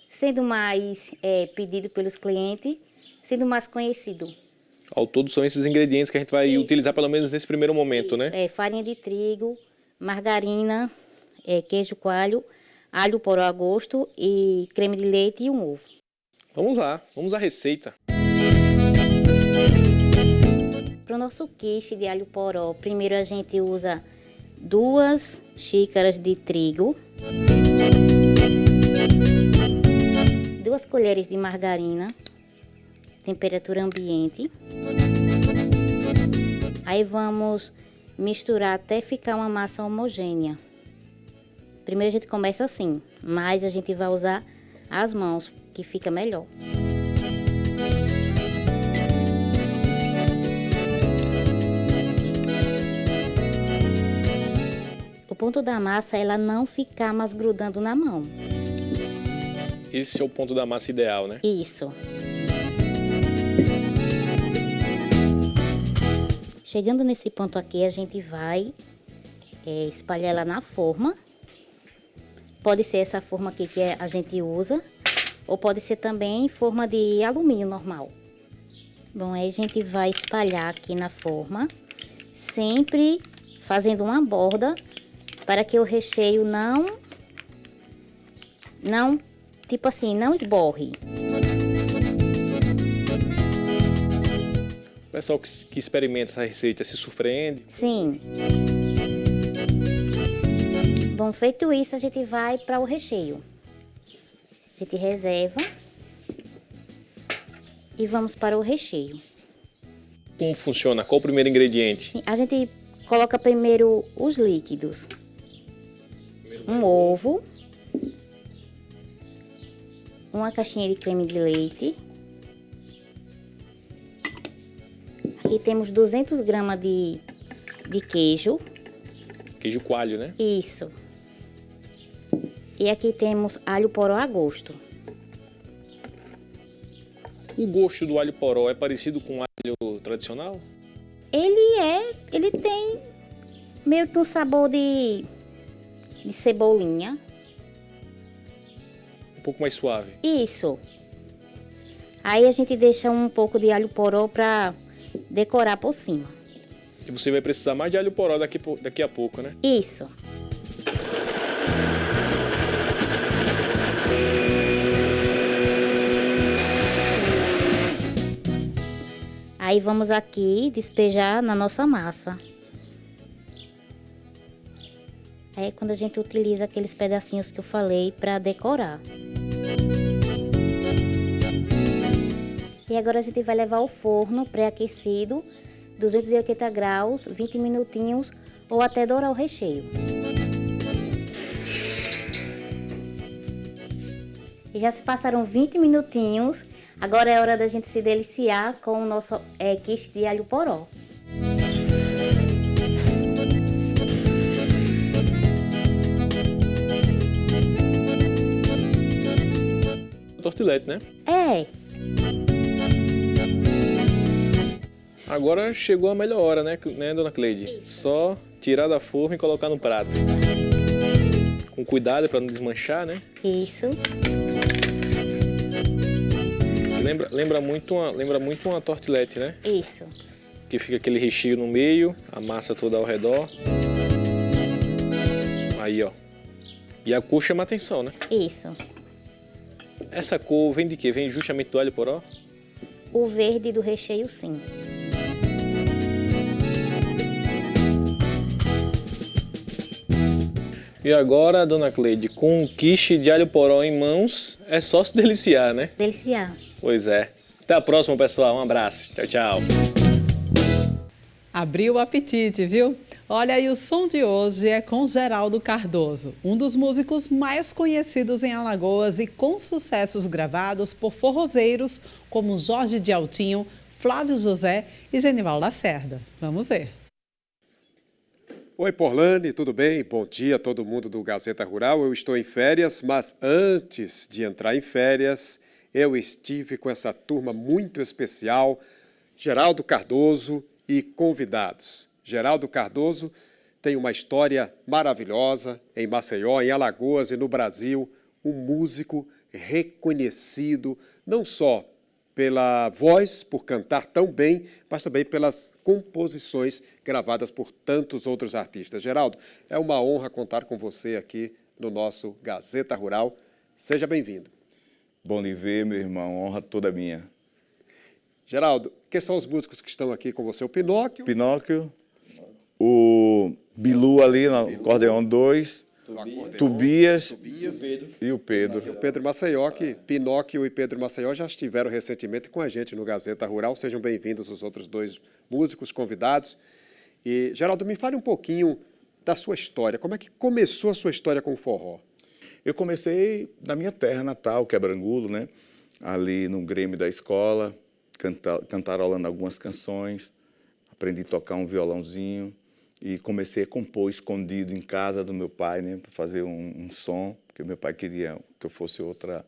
S22: sendo mais pedido pelos clientes, sendo mais conhecido.
S4: Ao todo são esses ingredientes que a gente vai utilizar pelo menos nesse primeiro momento, né?
S22: Farinha de trigo, margarina, queijo coalho, alho poró a gosto e creme de leite e um ovo.
S4: Vamos lá, vamos à receita.
S22: Para o nosso quiche de alho poró, primeiro a gente usa 2 xícaras de trigo, 2 colheres de margarina, temperatura ambiente. Aí vamos misturar até ficar uma massa homogênea. Primeiro a gente começa assim, mas a gente vai usar as mãos, que fica melhor. O ponto da massa é ela não ficar mais grudando na mão.
S4: Esse é o ponto da massa ideal, né?
S22: Isso. Chegando nesse ponto aqui, a gente vai espalhar ela na forma. Pode ser essa forma aqui que a gente usa, ou pode ser também forma de alumínio normal. Bom, aí a gente vai espalhar aqui na forma, sempre fazendo uma borda, para que o recheio tipo assim, não esborre.
S4: O pessoal que experimenta essa receita se surpreende?
S22: Sim. Bom, feito isso, a gente vai para o recheio. A gente reserva e vamos para o recheio.
S4: Como funciona? Qual o primeiro ingrediente?
S22: A gente coloca primeiro os líquidos. Um ovo, uma caixinha de creme de leite. Aqui temos 200 gramas de queijo.
S4: Queijo coalho, né?
S22: Isso. E aqui temos alho poró a gosto.
S4: O gosto do alho poró é parecido com o alho tradicional?
S22: Ele tem meio que um sabor de cebolinha.
S4: Um pouco mais suave.
S22: Isso. Aí a gente deixa um pouco de alho poró para decorar por cima.
S4: E você vai precisar mais de alho poró daqui a pouco, né?
S22: Isso. Aí vamos aqui despejar na nossa massa. É quando a gente utiliza aqueles pedacinhos que eu falei para decorar. E agora a gente vai levar ao forno pré-aquecido, 280 graus, 20 minutinhos ou até dourar o recheio. E já se passaram 20 minutinhos, agora é hora da gente se deliciar com o nosso quiche de alho poró.
S4: Tortilete, né?
S22: É.
S4: Agora chegou a melhor hora, né, dona Cleide? Isso. Só tirar da forma e colocar no prato. Com cuidado para não desmanchar, né?
S22: Isso.
S4: Lembra muito uma tortilete, né?
S22: Isso.
S4: Que fica aquele recheio no meio, a massa toda ao redor. Aí, ó. E a cor chama atenção, né?
S22: Isso.
S4: Essa cor vem de quê? Vem justamente do alho poró?
S22: O verde do recheio, sim.
S4: E agora, dona Cleide, com um quiche de alho poró em mãos, é só se deliciar, né?
S22: Se deliciar.
S4: Pois é. Até a próxima, pessoal. Um abraço. Tchau, tchau.
S1: Abriu o apetite, viu? Olha, e o som de hoje é com Geraldo Cardoso, um dos músicos mais conhecidos em Alagoas e com sucessos gravados por forrozeiros como Jorge de Altinho, Flávio José e Genival Lacerda. Vamos ver.
S16: Oi, Porlane, tudo bem? Bom dia a todo mundo do Gazeta Rural. Eu estou em férias, mas antes de entrar em férias, eu estive com essa turma muito especial, Geraldo Cardoso e convidados. Geraldo Cardoso tem uma história maravilhosa em Maceió, em Alagoas e no Brasil, um músico reconhecido não só pela voz, por cantar tão bem, mas também pelas composições gravadas por tantos outros artistas. Geraldo, é uma honra contar com você aqui no nosso Gazeta Rural. Seja bem-vindo.
S6: Bom lhe ver, meu irmão. Honra toda minha.
S16: Geraldo, quem são os músicos que estão aqui com você? O Pinóquio.
S6: Pinóquio, o Bilu ali, no acordeão 2, Tobias e o Pedro.
S16: O Pedro Maceió, que Pinóquio e Pedro Maceió já estiveram recentemente com a gente no Gazeta Rural. Sejam bem-vindos os outros dois músicos convidados. E, Geraldo, me fale um pouquinho da sua história. Como é que começou a sua história com o forró?
S6: Eu comecei na minha terra natal, Quebrangulo, né? Ali no Grêmio da escola, cantarolando algumas canções, aprendi a tocar um violãozinho e comecei a compor escondido em casa do meu pai, né? Para fazer um som, porque meu pai queria que eu fosse outra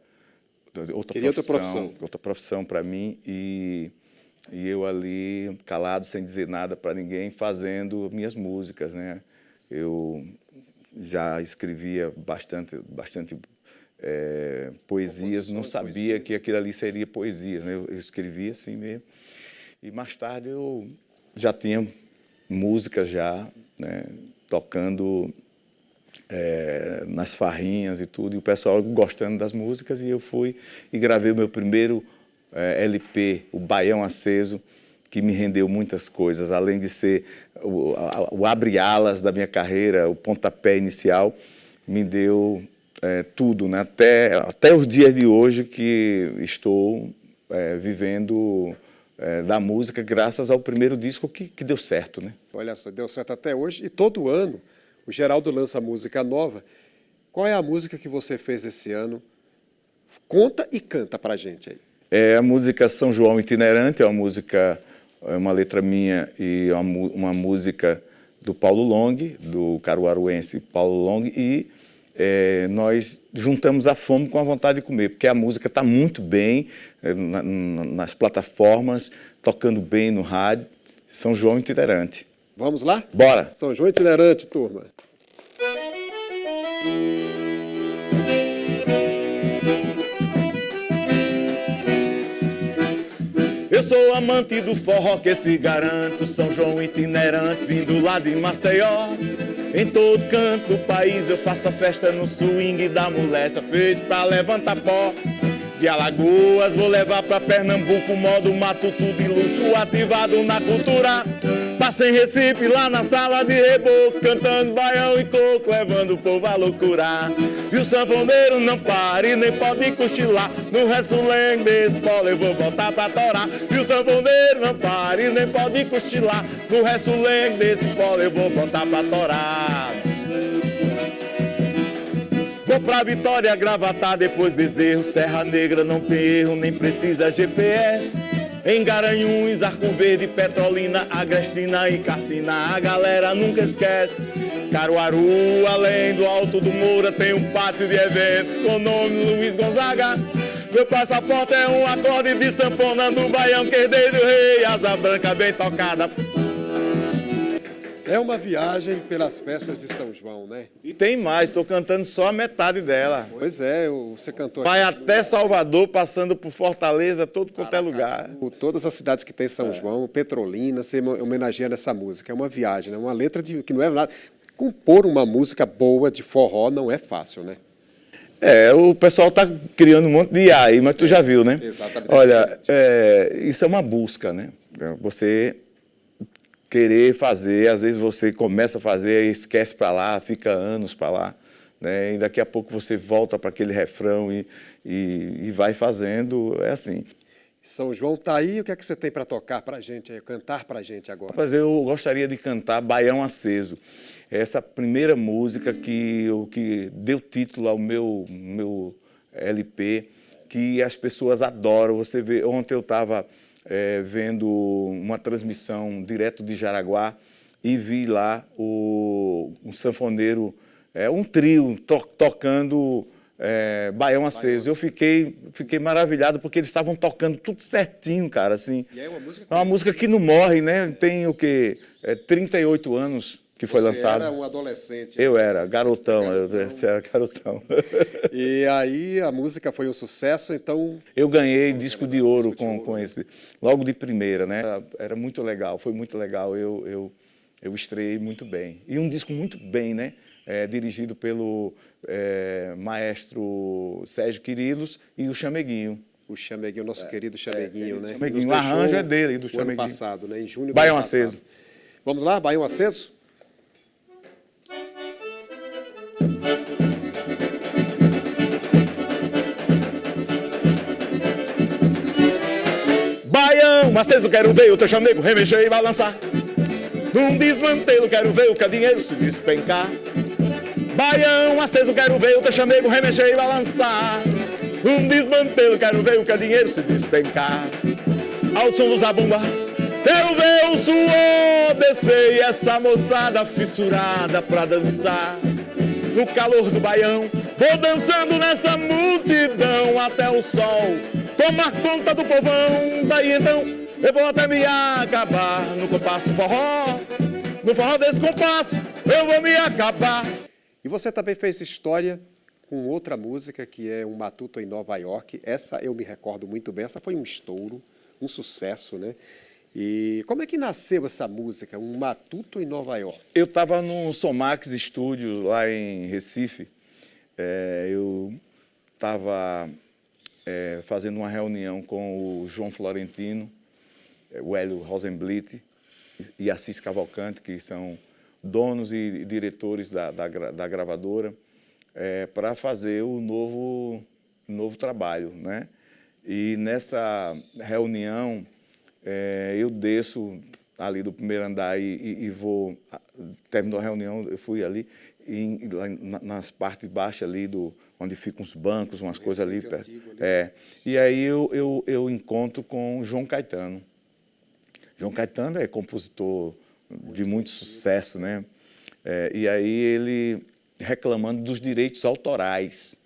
S6: profissão para mim e eu ali calado, sem dizer nada para ninguém, fazendo minhas músicas, né? Eu já escrevia bastante poesias, não sabia que aquilo ali seria poesia, né? Eu escrevia assim mesmo. E mais tarde eu já tinha músicas né? Tocando nas farrinhas e tudo, e o pessoal gostando das músicas, e eu fui e gravei o meu primeiro LP, o Baião Aceso, que me rendeu muitas coisas, além de ser o abre-alas da minha carreira, o pontapé inicial, me deu tudo, né? Até os dias de hoje que estou vivendo da música, graças ao primeiro disco que deu certo, né?
S16: Olha só, deu certo até hoje, e todo ano o Geraldo lança música nova. Qual é a música que você fez esse ano? Conta e canta pra gente aí.
S6: É a música São João Itinerante, uma letra minha e uma música do Paulo Long, do caruaruense Paulo Long, e nós juntamos a fome com a vontade de comer, porque a música está muito bem nas plataformas, tocando bem no rádio. São João Itinerante.
S16: Vamos lá?
S6: Bora!
S16: São João Itinerante, turma.
S5: Eu sou amante do forró que se garanto, São João Itinerante, vindo lá de Maceió. Em todo canto do país eu faço a festa no swing da molesta, feito pra levantar pó. De Alagoas vou levar pra Pernambuco, modo matuto de luxo ativado na cultura. Passei em Recife, lá na sala de reboco, cantando baião e coco, levando o povo à loucura. E o sanfoneiro não pare, nem pode cochilar, no ressuleng desse polo eu vou botar pra torar. E o sanfoneiro não pare, nem pode cochilar, no ressuleng desse polo eu vou botar pra torar. Vou pra Vitória, Gravatar, depois Bezerro, Serra Negra não tem erro, nem precisa GPS. Em Garanhuns, Arco Verde, Petrolina, Agrestina e Carpina, a galera nunca esquece. Caruaru, além do Alto do Moura, tem um pátio de eventos com o nome Luiz Gonzaga. Meu passaporte é um acorde de sanfona do baião que herdei do rei, asa branca bem tocada.
S16: É uma viagem pelas festas de São João, né?
S6: E tem mais, estou cantando só a metade dela.
S16: Pois é, você cantou...
S6: Vai até Salvador, passando por Fortaleza, todo quanto é lugar.
S16: Todas as cidades que tem São João, Petrolina, você homenageia essa música. É uma viagem, né? Uma letra que não é nada... Compor uma música boa de forró não é fácil, né?
S6: O pessoal está criando um monte de IA aí, mas tu já viu, né?
S16: Exatamente.
S6: Olha, isso é uma busca, né? Você... querer fazer, às vezes você começa a fazer e esquece para lá, fica anos para lá, né? E daqui a pouco você volta para aquele refrão e vai fazendo, é assim.
S16: São João está aí, o que é que você tem para tocar para a gente, cantar para a gente agora?
S6: Mas eu gostaria de cantar Baião Aceso, essa primeira música que deu título ao meu LP, que as pessoas adoram. Você vê, ontem eu estava... vendo uma transmissão direto de Jaraguá e vi lá um sanfoneiro, um trio tocando Baião Aceso. Eu fiquei maravilhado porque eles estavam tocando tudo certinho, cara, assim.
S16: E é uma música,
S6: uma música que não morre, né? Tem o quê? 38 anos que foi lançado.
S16: Você era um adolescente.
S6: Eu era, garotão. Eu era garotão.
S16: E aí a música foi um sucesso, então...
S6: Eu ganhei disco de ouro com esse, logo de primeira, né? Era muito legal, foi muito legal. Eu estreiei muito bem. E um disco muito bem, né? Dirigido pelo maestro Sérgio Quirilos e o Chameguinho.
S16: O Chameguinho, nosso querido Chameguinho, né?
S6: Chameguinho, o arranjo é dele, do Chameguinho.
S16: Ano passado, né? Em junho do
S6: Baião
S16: ano passado.
S6: Aceso.
S16: Vamos lá, Baião Aceso?
S5: Baião aceso, quero ver o teu chamego remexer e balançar. Um desmantelo, quero ver o cadinheiro se despencar. Baião aceso, quero ver o teixamego remexer e balançar. Um desmantelo, quero ver o cadinheiro se despencar. Ao som do zabumba, quero ver o suor descer e essa moçada fissurada pra dançar. No calor do baião, vou dançando nessa multidão até o sol tomar conta do povão. Daí então eu vou até me acabar no compasso forró. No forró desse compasso eu vou me acabar.
S16: E você também fez história com outra música que é Um Matuto em Nova York. Essa eu me recordo muito bem, essa foi um estouro, um sucesso, né? E como é que nasceu essa música, Um Matuto em Nova York?
S6: Eu estava no Somax Studio, lá em Recife. Eu estava fazendo uma reunião com o João Florentino, o Hélio Rosenblit e Assis Cavalcante, que são donos e diretores da gravadora, para fazer o novo trabalho, né? E nessa reunião, eu desço ali do primeiro andar e vou... Terminou a reunião, eu fui ali, nas partes baixas ali, onde ficam os bancos, umas coisas ali. Antigo, ali. E aí eu encontro com o João Caetano. João Caetano é compositor de muito sucesso, né? E aí ele reclamando dos direitos autorais.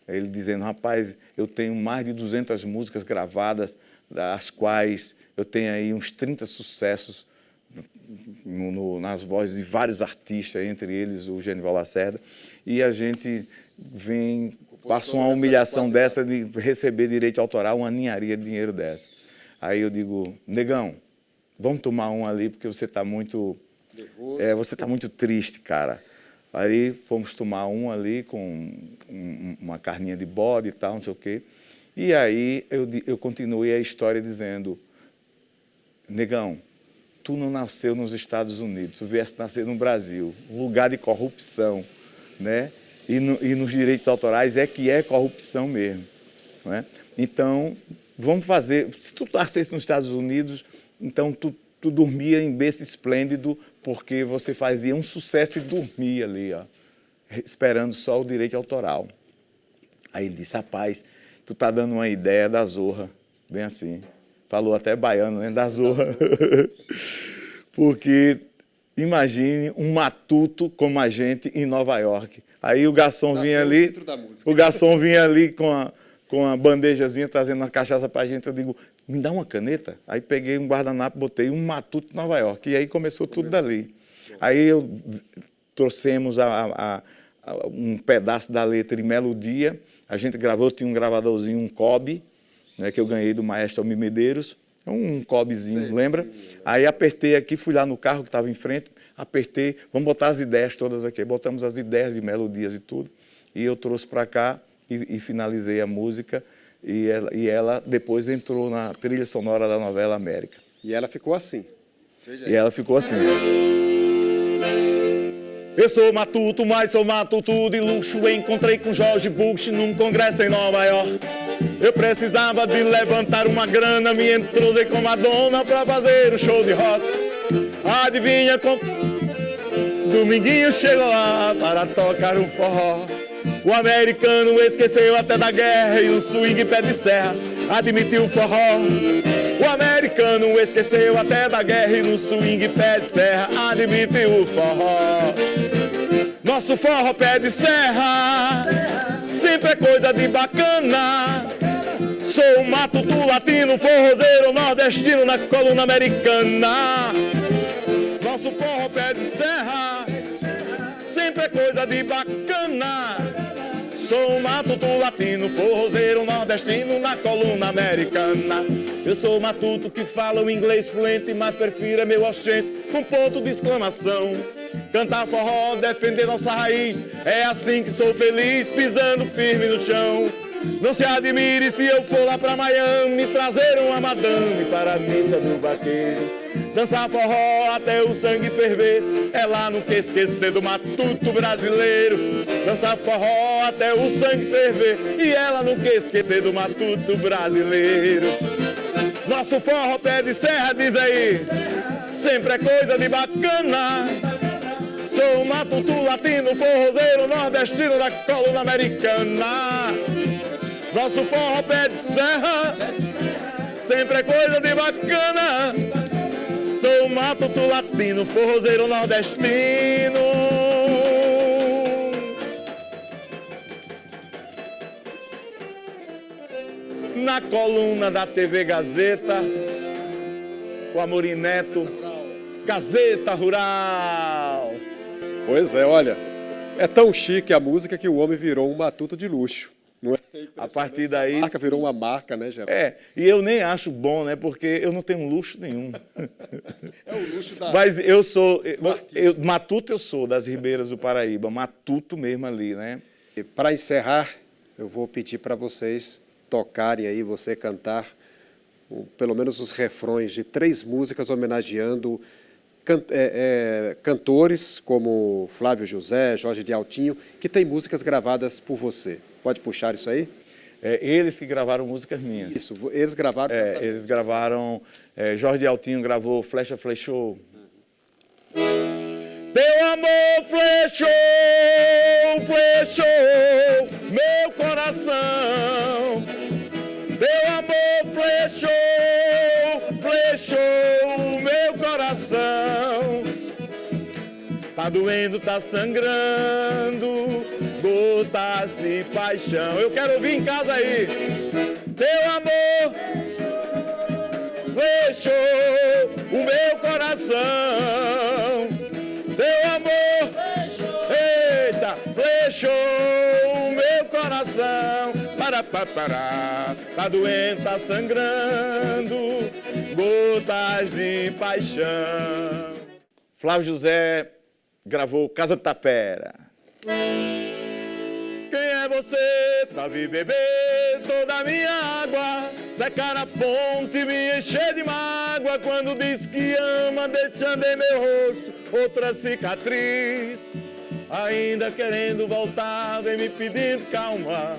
S6: Ele dizendo, rapaz, eu tenho mais de 200 músicas gravadas, das quais eu tenho aí uns 30 sucessos nas vozes de vários artistas, entre eles o Genival Lacerda, e a gente passa uma humilhação dessa de receber direito autoral, uma ninharia de dinheiro dessa. Aí eu digo, negão, vamos tomar um ali, porque você está muito nervoso. Você está muito triste, cara. Aí fomos tomar um ali com uma carninha de bode e tal, não sei o quê. E aí eu continuei a história dizendo, negão, tu não nasceu nos Estados Unidos, tu vieste nascer no Brasil, um lugar de corrupção, né? E nos direitos autorais que é corrupção mesmo, né? Então, vamos fazer... Se tu nascesse nos Estados Unidos, então tu dormia em berço esplêndido, porque você fazia um sucesso e dormia ali, ó, esperando só o direito autoral. Aí ele disse, rapaz, tu tá dando uma ideia da Zorra, bem assim. Falou até baiano, né, da Zorra. Porque imagine um matuto como a gente em Nova York. Aí o garçom vinha ali, com a bandejazinha, trazendo uma cachaça pra gente. Eu digo, me dá uma caneta? Aí peguei um guardanapo, botei Um Matuto em Nova York. E aí começou tudo dali. Aí trouxemos um pedaço da letra e melodia. A gente gravou, tinha um gravadorzinho, um Cobb, né, que eu ganhei do maestro Almir Medeiros. Um Cobbzinho, lembra? Aí apertei aqui, fui lá no carro que estava em frente, apertei, vamos botar as ideias todas aqui. Botamos as ideias de melodias e tudo. E eu trouxe para cá e finalizei a música. E ela depois entrou na trilha sonora da novela América.
S16: E ela ficou assim.
S6: E ela ficou assim.
S5: Eu sou matuto, mas sou matuto de luxo. Encontrei com George Bush num congresso em Nova York. Eu precisava de levantar uma grana, me entrosei com Madonna pra fazer um show de rock. Adivinha como Dominguinho chegou lá para tocar um forró. O americano esqueceu até da guerra e o swing pé de serra admitiu o forró. O americano esqueceu até da guerra e no swing pé de serra admitiu o forró. Nosso forró pé de serra sempre é coisa de bacana. Sou um matuto latino, forrozeiro nordestino na coluna americana. Nosso forró pé de serra sempre é coisa de bacana. Sou um matuto latino, forrozeiro nordestino na coluna americana. Eu sou um matuto que fala o inglês fluente, mas prefiro meu oxente com ponto de exclamação. Cantar forró, defender nossa raiz, é assim que sou feliz, pisando firme no chão. Não se admire se eu for lá pra Miami trazer uma madame para a missa do vaqueiro. Dançar forró até o sangue ferver, é lá no que esquecer do matuto brasileiro. Dançar forró até o sangue ferver, e ela não quer esquecer do matuto brasileiro. Nosso forró pé de serra, diz aí, sempre é coisa de bacana. Sou matuto latino, forrozeiro nordestino da coluna americana. Nosso forró pé de serra, sempre é coisa de bacana. Sou matuto latino, forrozeiro nordestino. Na coluna da TV Gazeta, o Amorim Neto, Gazeta Rural.
S16: Pois é, olha, é tão chique a música que o homem virou um matuto de luxo. Não é?
S6: A partir daí...
S16: A marca virou uma marca, né, Geraldo?
S6: E eu nem acho bom, né, porque eu não tenho luxo nenhum.
S16: É o luxo da...
S6: Mas eu sou... matuto eu sou, das Ribeiras do Paraíba, matuto mesmo ali, né?
S16: Para encerrar, eu vou pedir para vocês tocarem aí, você cantar, pelo menos os refrões de 3 músicas homenageando cantores como Flávio José, Jorge de Altinho, que tem músicas gravadas por você. Pode puxar isso aí?
S6: Eles que gravaram músicas minhas.
S16: Isso, eles gravaram?
S6: Eles gravaram... Jorge de Altinho gravou Flecha Flechou.
S5: Teu amor flechou, flechou meu coração. Teu amor flechou, flechou meu coração. Tá doendo, tá sangrando, gotas de paixão. Eu quero ouvir em casa aí. Teu amor flechou o meu coração. Teu amor, eita, flechou o meu coração. Pará, tá doendo, tá sangrando, gotas de paixão.
S6: Flávio José gravou Casa de Tapera.
S5: Quem é você pra vir beber toda a minha água? Secar a fonte, me encher de mágoa. Quando diz que ama, deixando em meu rosto outra cicatriz. Ainda querendo voltar, vem me pedindo calma.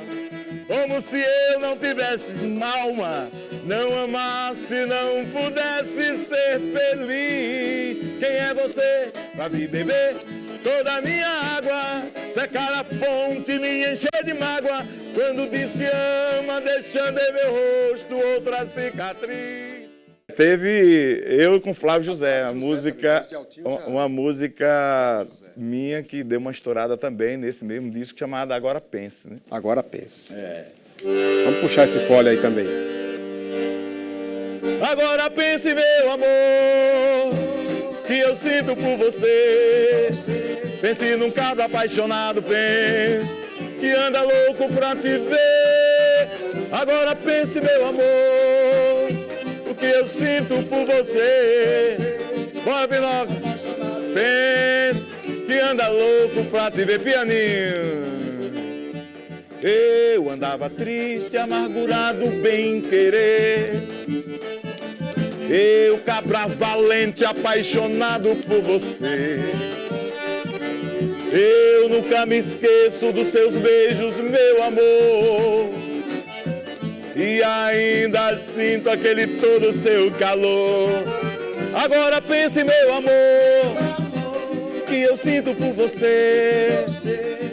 S5: Como se eu não tivesse alma, não amasse, não pudesse ser feliz. Quem é você pra vir beber toda a minha água? Secar a fonte, me encher de mágoa. Quando diz que ama, deixando em meu rosto outra cicatriz.
S6: Teve eu com Flávio José, uma música minha que deu uma estourada também nesse mesmo disco chamado Agora Pense, né?
S16: Agora Pense. Vamos puxar esse fole aí também.
S5: Agora pense, meu amor, que eu sinto por você. Pense num cabra apaixonado, pense que anda louco pra te ver. Agora pense, meu amor, o que eu sinto por você. Bora, Pinóquio. Pense que anda louco pra te ver, pianinho. Eu andava triste, amargurado, bem querer. Eu, cabra valente, apaixonado por você. Eu nunca me esqueço dos seus beijos, meu amor. E ainda sinto aquele todo seu calor. Agora pense, meu amor, que eu sinto por você.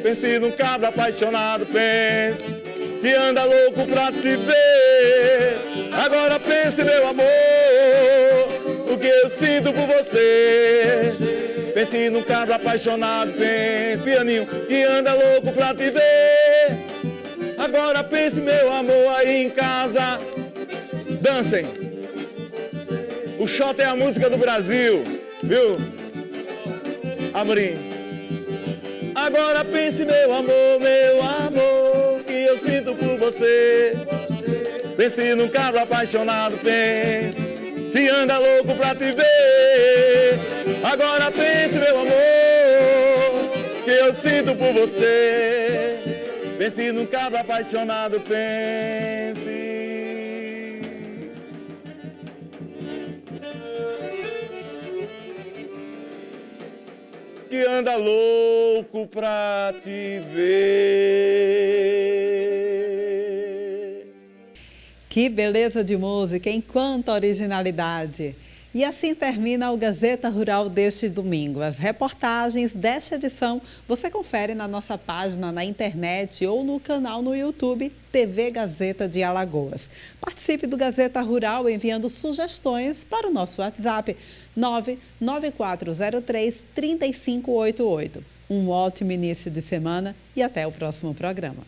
S5: Pense num cabra apaixonado, pense que anda louco pra te ver. Agora pense, meu amor, o que eu sinto por você. Pense num cabra apaixonado, pense, pianinho, que anda louco pra te ver. Agora pense, meu amor, aí em casa, dancem. O shot é a música do Brasil, viu? Amorim. Agora pense, meu amor, que eu sinto por você. Pense num cabra apaixonado, pense que anda louco pra te ver. Agora pense, meu amor, que eu sinto por você. Pense num cabra apaixonado, pense. Que anda louco pra te ver.
S1: Que beleza de música, hein? Quanta originalidade. E assim termina o Gazeta Rural deste domingo. As reportagens desta edição você confere na nossa página na internet ou no canal no YouTube TV Gazeta de Alagoas. Participe do Gazeta Rural enviando sugestões para o nosso WhatsApp 99403-3588. Um ótimo início de semana e até o próximo programa.